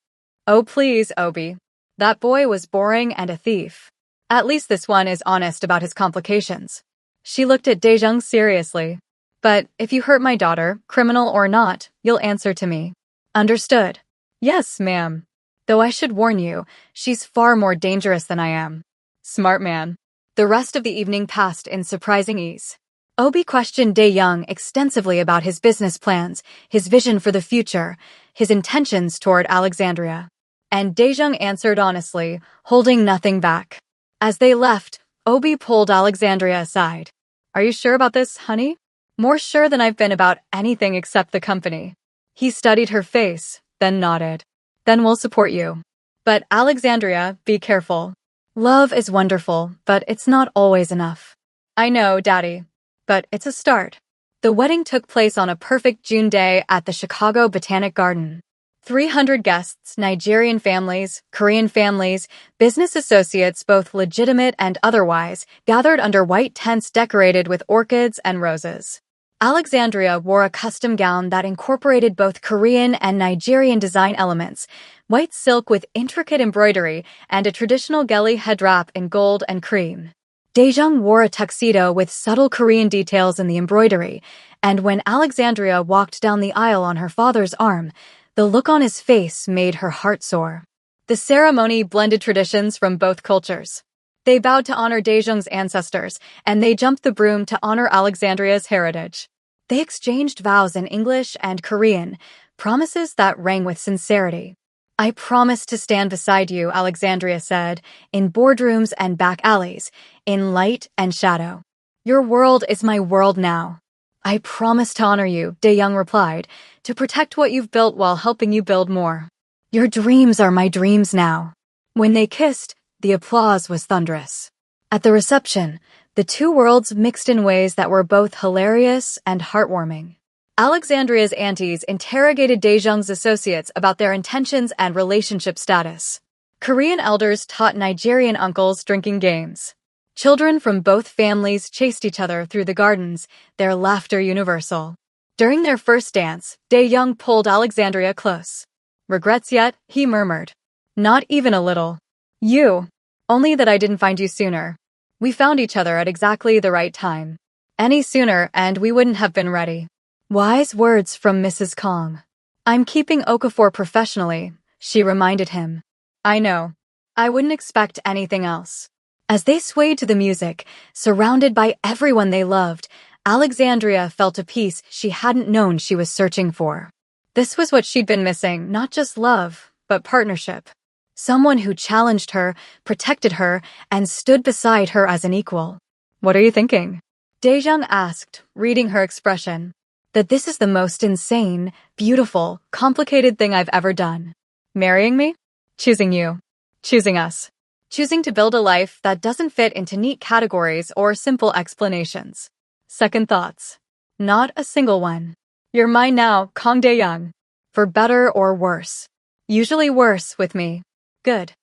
Oh please, Obi. That boy was boring and a thief. At least this one is honest about his complications. She looked at Dae-jung seriously. But if you hurt my daughter, criminal or not, you'll answer to me. Understood? Yes, ma'am. Though I should warn you, she's far more dangerous than I am. Smart man. The rest of the evening passed in surprising ease. Obi questioned Dae-young extensively about his business plans, his vision for the future, his intentions toward Alexandria. And Dae-jung answered honestly, holding nothing back. As they left, Obi pulled Alexandria aside. Are you sure about this, honey? More sure than I've been about anything except the company. He studied her face, then nodded. Then we'll support you. But Alexandria, be careful. Love is wonderful, but it's not always enough. I know, Daddy. But it's a start. The wedding took place on a perfect June day at the Chicago Botanic Garden. 300 guests, Nigerian families, Korean families, business associates, both legitimate and otherwise, gathered under white tents decorated with orchids and roses. Alexandria wore a custom gown that incorporated both Korean and Nigerian design elements, white silk with intricate embroidery, and a traditional geli head wrap in gold and cream. Dae-jung wore a tuxedo with subtle Korean details in the embroidery, and when Alexandria walked down the aisle on her father's arm, the look on his face made her heart soar. The ceremony blended traditions from both cultures. They bowed to honor Dae-jung's ancestors, and they jumped the broom to honor Alexandria's heritage. They exchanged vows in English and Korean, promises that rang with sincerity. I promise to stand beside you, Alexandria said, in boardrooms and back alleys, in light and shadow. Your world is my world now. I promise to honor you, Dae-young replied, to protect what you've built while helping you build more. Your dreams are my dreams now. When they kissed, the applause was thunderous. At the reception, the two worlds mixed in ways that were both hilarious and heartwarming. Alexandria's aunties interrogated Dae-jung's associates about their intentions and relationship status. Korean elders taught Nigerian uncles drinking games. Children from both families chased each other through the gardens, their laughter universal. During their first dance, Dae-jung pulled Alexandria close. Regrets yet? He murmured. Not even a little. You. Only that I didn't find you sooner. We found each other at exactly the right time. Any sooner and we wouldn't have been ready. Wise words from Mrs. Kong. I'm keeping Okafor professionally, she reminded him. I know. I wouldn't expect anything else. As they swayed to the music, surrounded by everyone they loved, Alexandria felt a peace she hadn't known she was searching for. This was what she'd been missing, not just love, but partnership. Someone who challenged her, protected her, and stood beside her as an equal. What are you thinking? Daejung asked, reading her expression. That this is the most insane, beautiful, complicated thing I've ever done. Marrying me? Choosing you. Choosing us. Choosing to build a life that doesn't fit into neat categories or simple explanations. Second thoughts. Not a single one. You're mine now, Kang Dae-young. For better or worse. Usually worse with me. Good.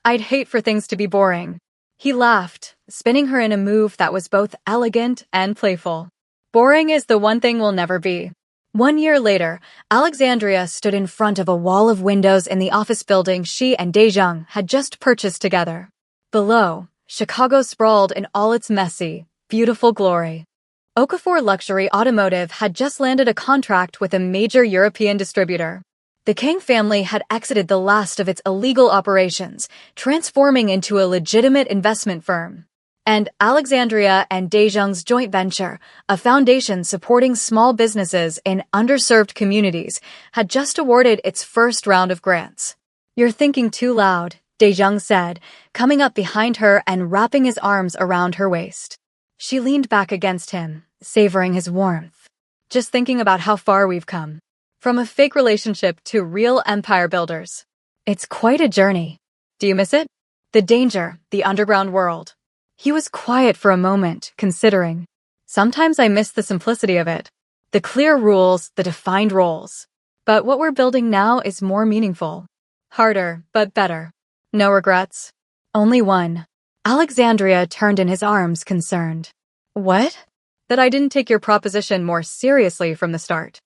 I'd hate for things to be boring. He laughed, spinning her in a move that was both elegant and playful. Boring is the one thing we'll never be. 1 year later, Alexandria stood in front of a wall of windows in the office building she and Daejung had just purchased together. Below, Chicago sprawled in all its messy, beautiful glory. Okafor Luxury Automotive had just landed a contract with a major European distributor. The King family had exited the last of its illegal operations, transforming into a legitimate investment firm. And Alexandria and Daejung's joint venture, a foundation supporting small businesses in underserved communities, had just awarded its first round of grants. You're thinking too loud, Daejung said, coming up behind her and wrapping his arms around her waist. She leaned back against him, savoring his warmth. Just thinking about how far we've come. From a fake relationship to real empire builders. It's quite a journey. Do you miss it? The danger, the underground world. He was quiet for a moment, considering. Sometimes I miss the simplicity of it. The clear rules, the defined roles. But what we're building now is more meaningful. Harder, but better. No regrets. Only one. Alexandria turned in his arms, concerned. What? That I didn't take your proposition more seriously from the start.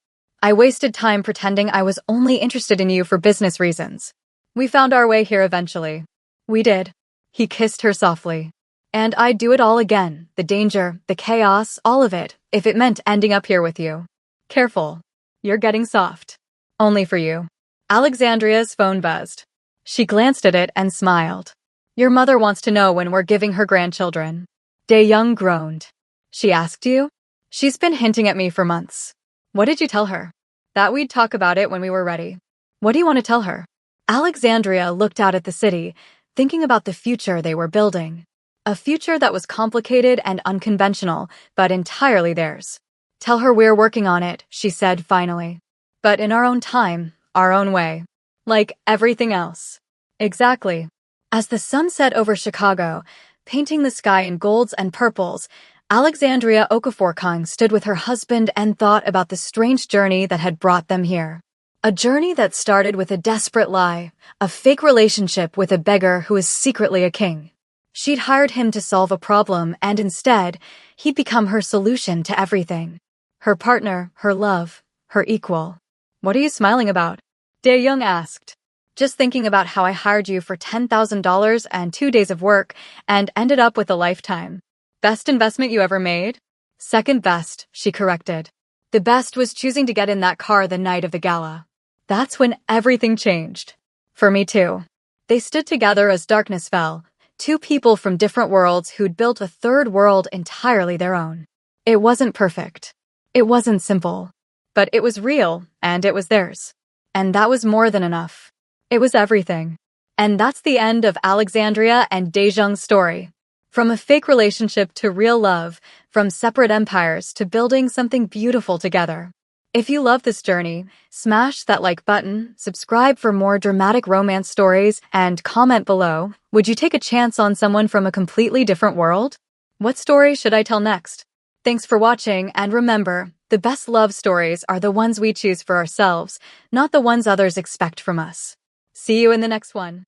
I wasted time pretending I was only interested in you for business reasons. We found our way here eventually. We did. He kissed her softly. And I'd do it all again, the danger, the chaos, all of it, if it meant ending up here with you. Careful. You're getting soft. Only for you. Alexandria's phone buzzed. She glanced at it and smiled. Your mother wants to know when we're giving her grandchildren. Dae-young groaned. She asked you? She's been hinting at me for months. What did you tell her? That we'd talk about it when we were ready. What do you want to tell her? Alexandria looked out at the city, thinking about the future they were building. A future that was complicated and unconventional, but entirely theirs. Tell her we're working on it, she said finally. But in our own time, our own way. Like everything else. Exactly. As the sun set over Chicago, painting the sky in golds and purples, Alexandria Okafor stood with her husband and thought about the strange journey that had brought them here. A journey that started with a desperate lie, a fake relationship with a beggar who is secretly a king. She'd hired him to solve a problem, and instead, he'd become her solution to everything. Her partner, her love, her equal. What are you smiling about? Dae-young asked. Just thinking about how I hired you for $10,000 and 2 days of work and ended up with a lifetime. Best investment you ever made? Second best, she corrected. The best was choosing to get in that car the night of the gala. That's when everything changed. For me too. They stood together as darkness fell. Two people from different worlds who'd built a third world entirely their own. It wasn't perfect. It wasn't simple. But it was real, and it was theirs. And that was more than enough. It was everything. And that's the end of Alexandria and Daejung's story. From a fake relationship to real love, from separate empires to building something beautiful together. If you love this journey, smash that like button, subscribe for more dramatic romance stories, and comment below. Would you take a chance on someone from a completely different world? What story should I tell next? Thanks for watching, and remember, the best love stories are the ones we choose for ourselves, not the ones others expect from us. See you in the next one.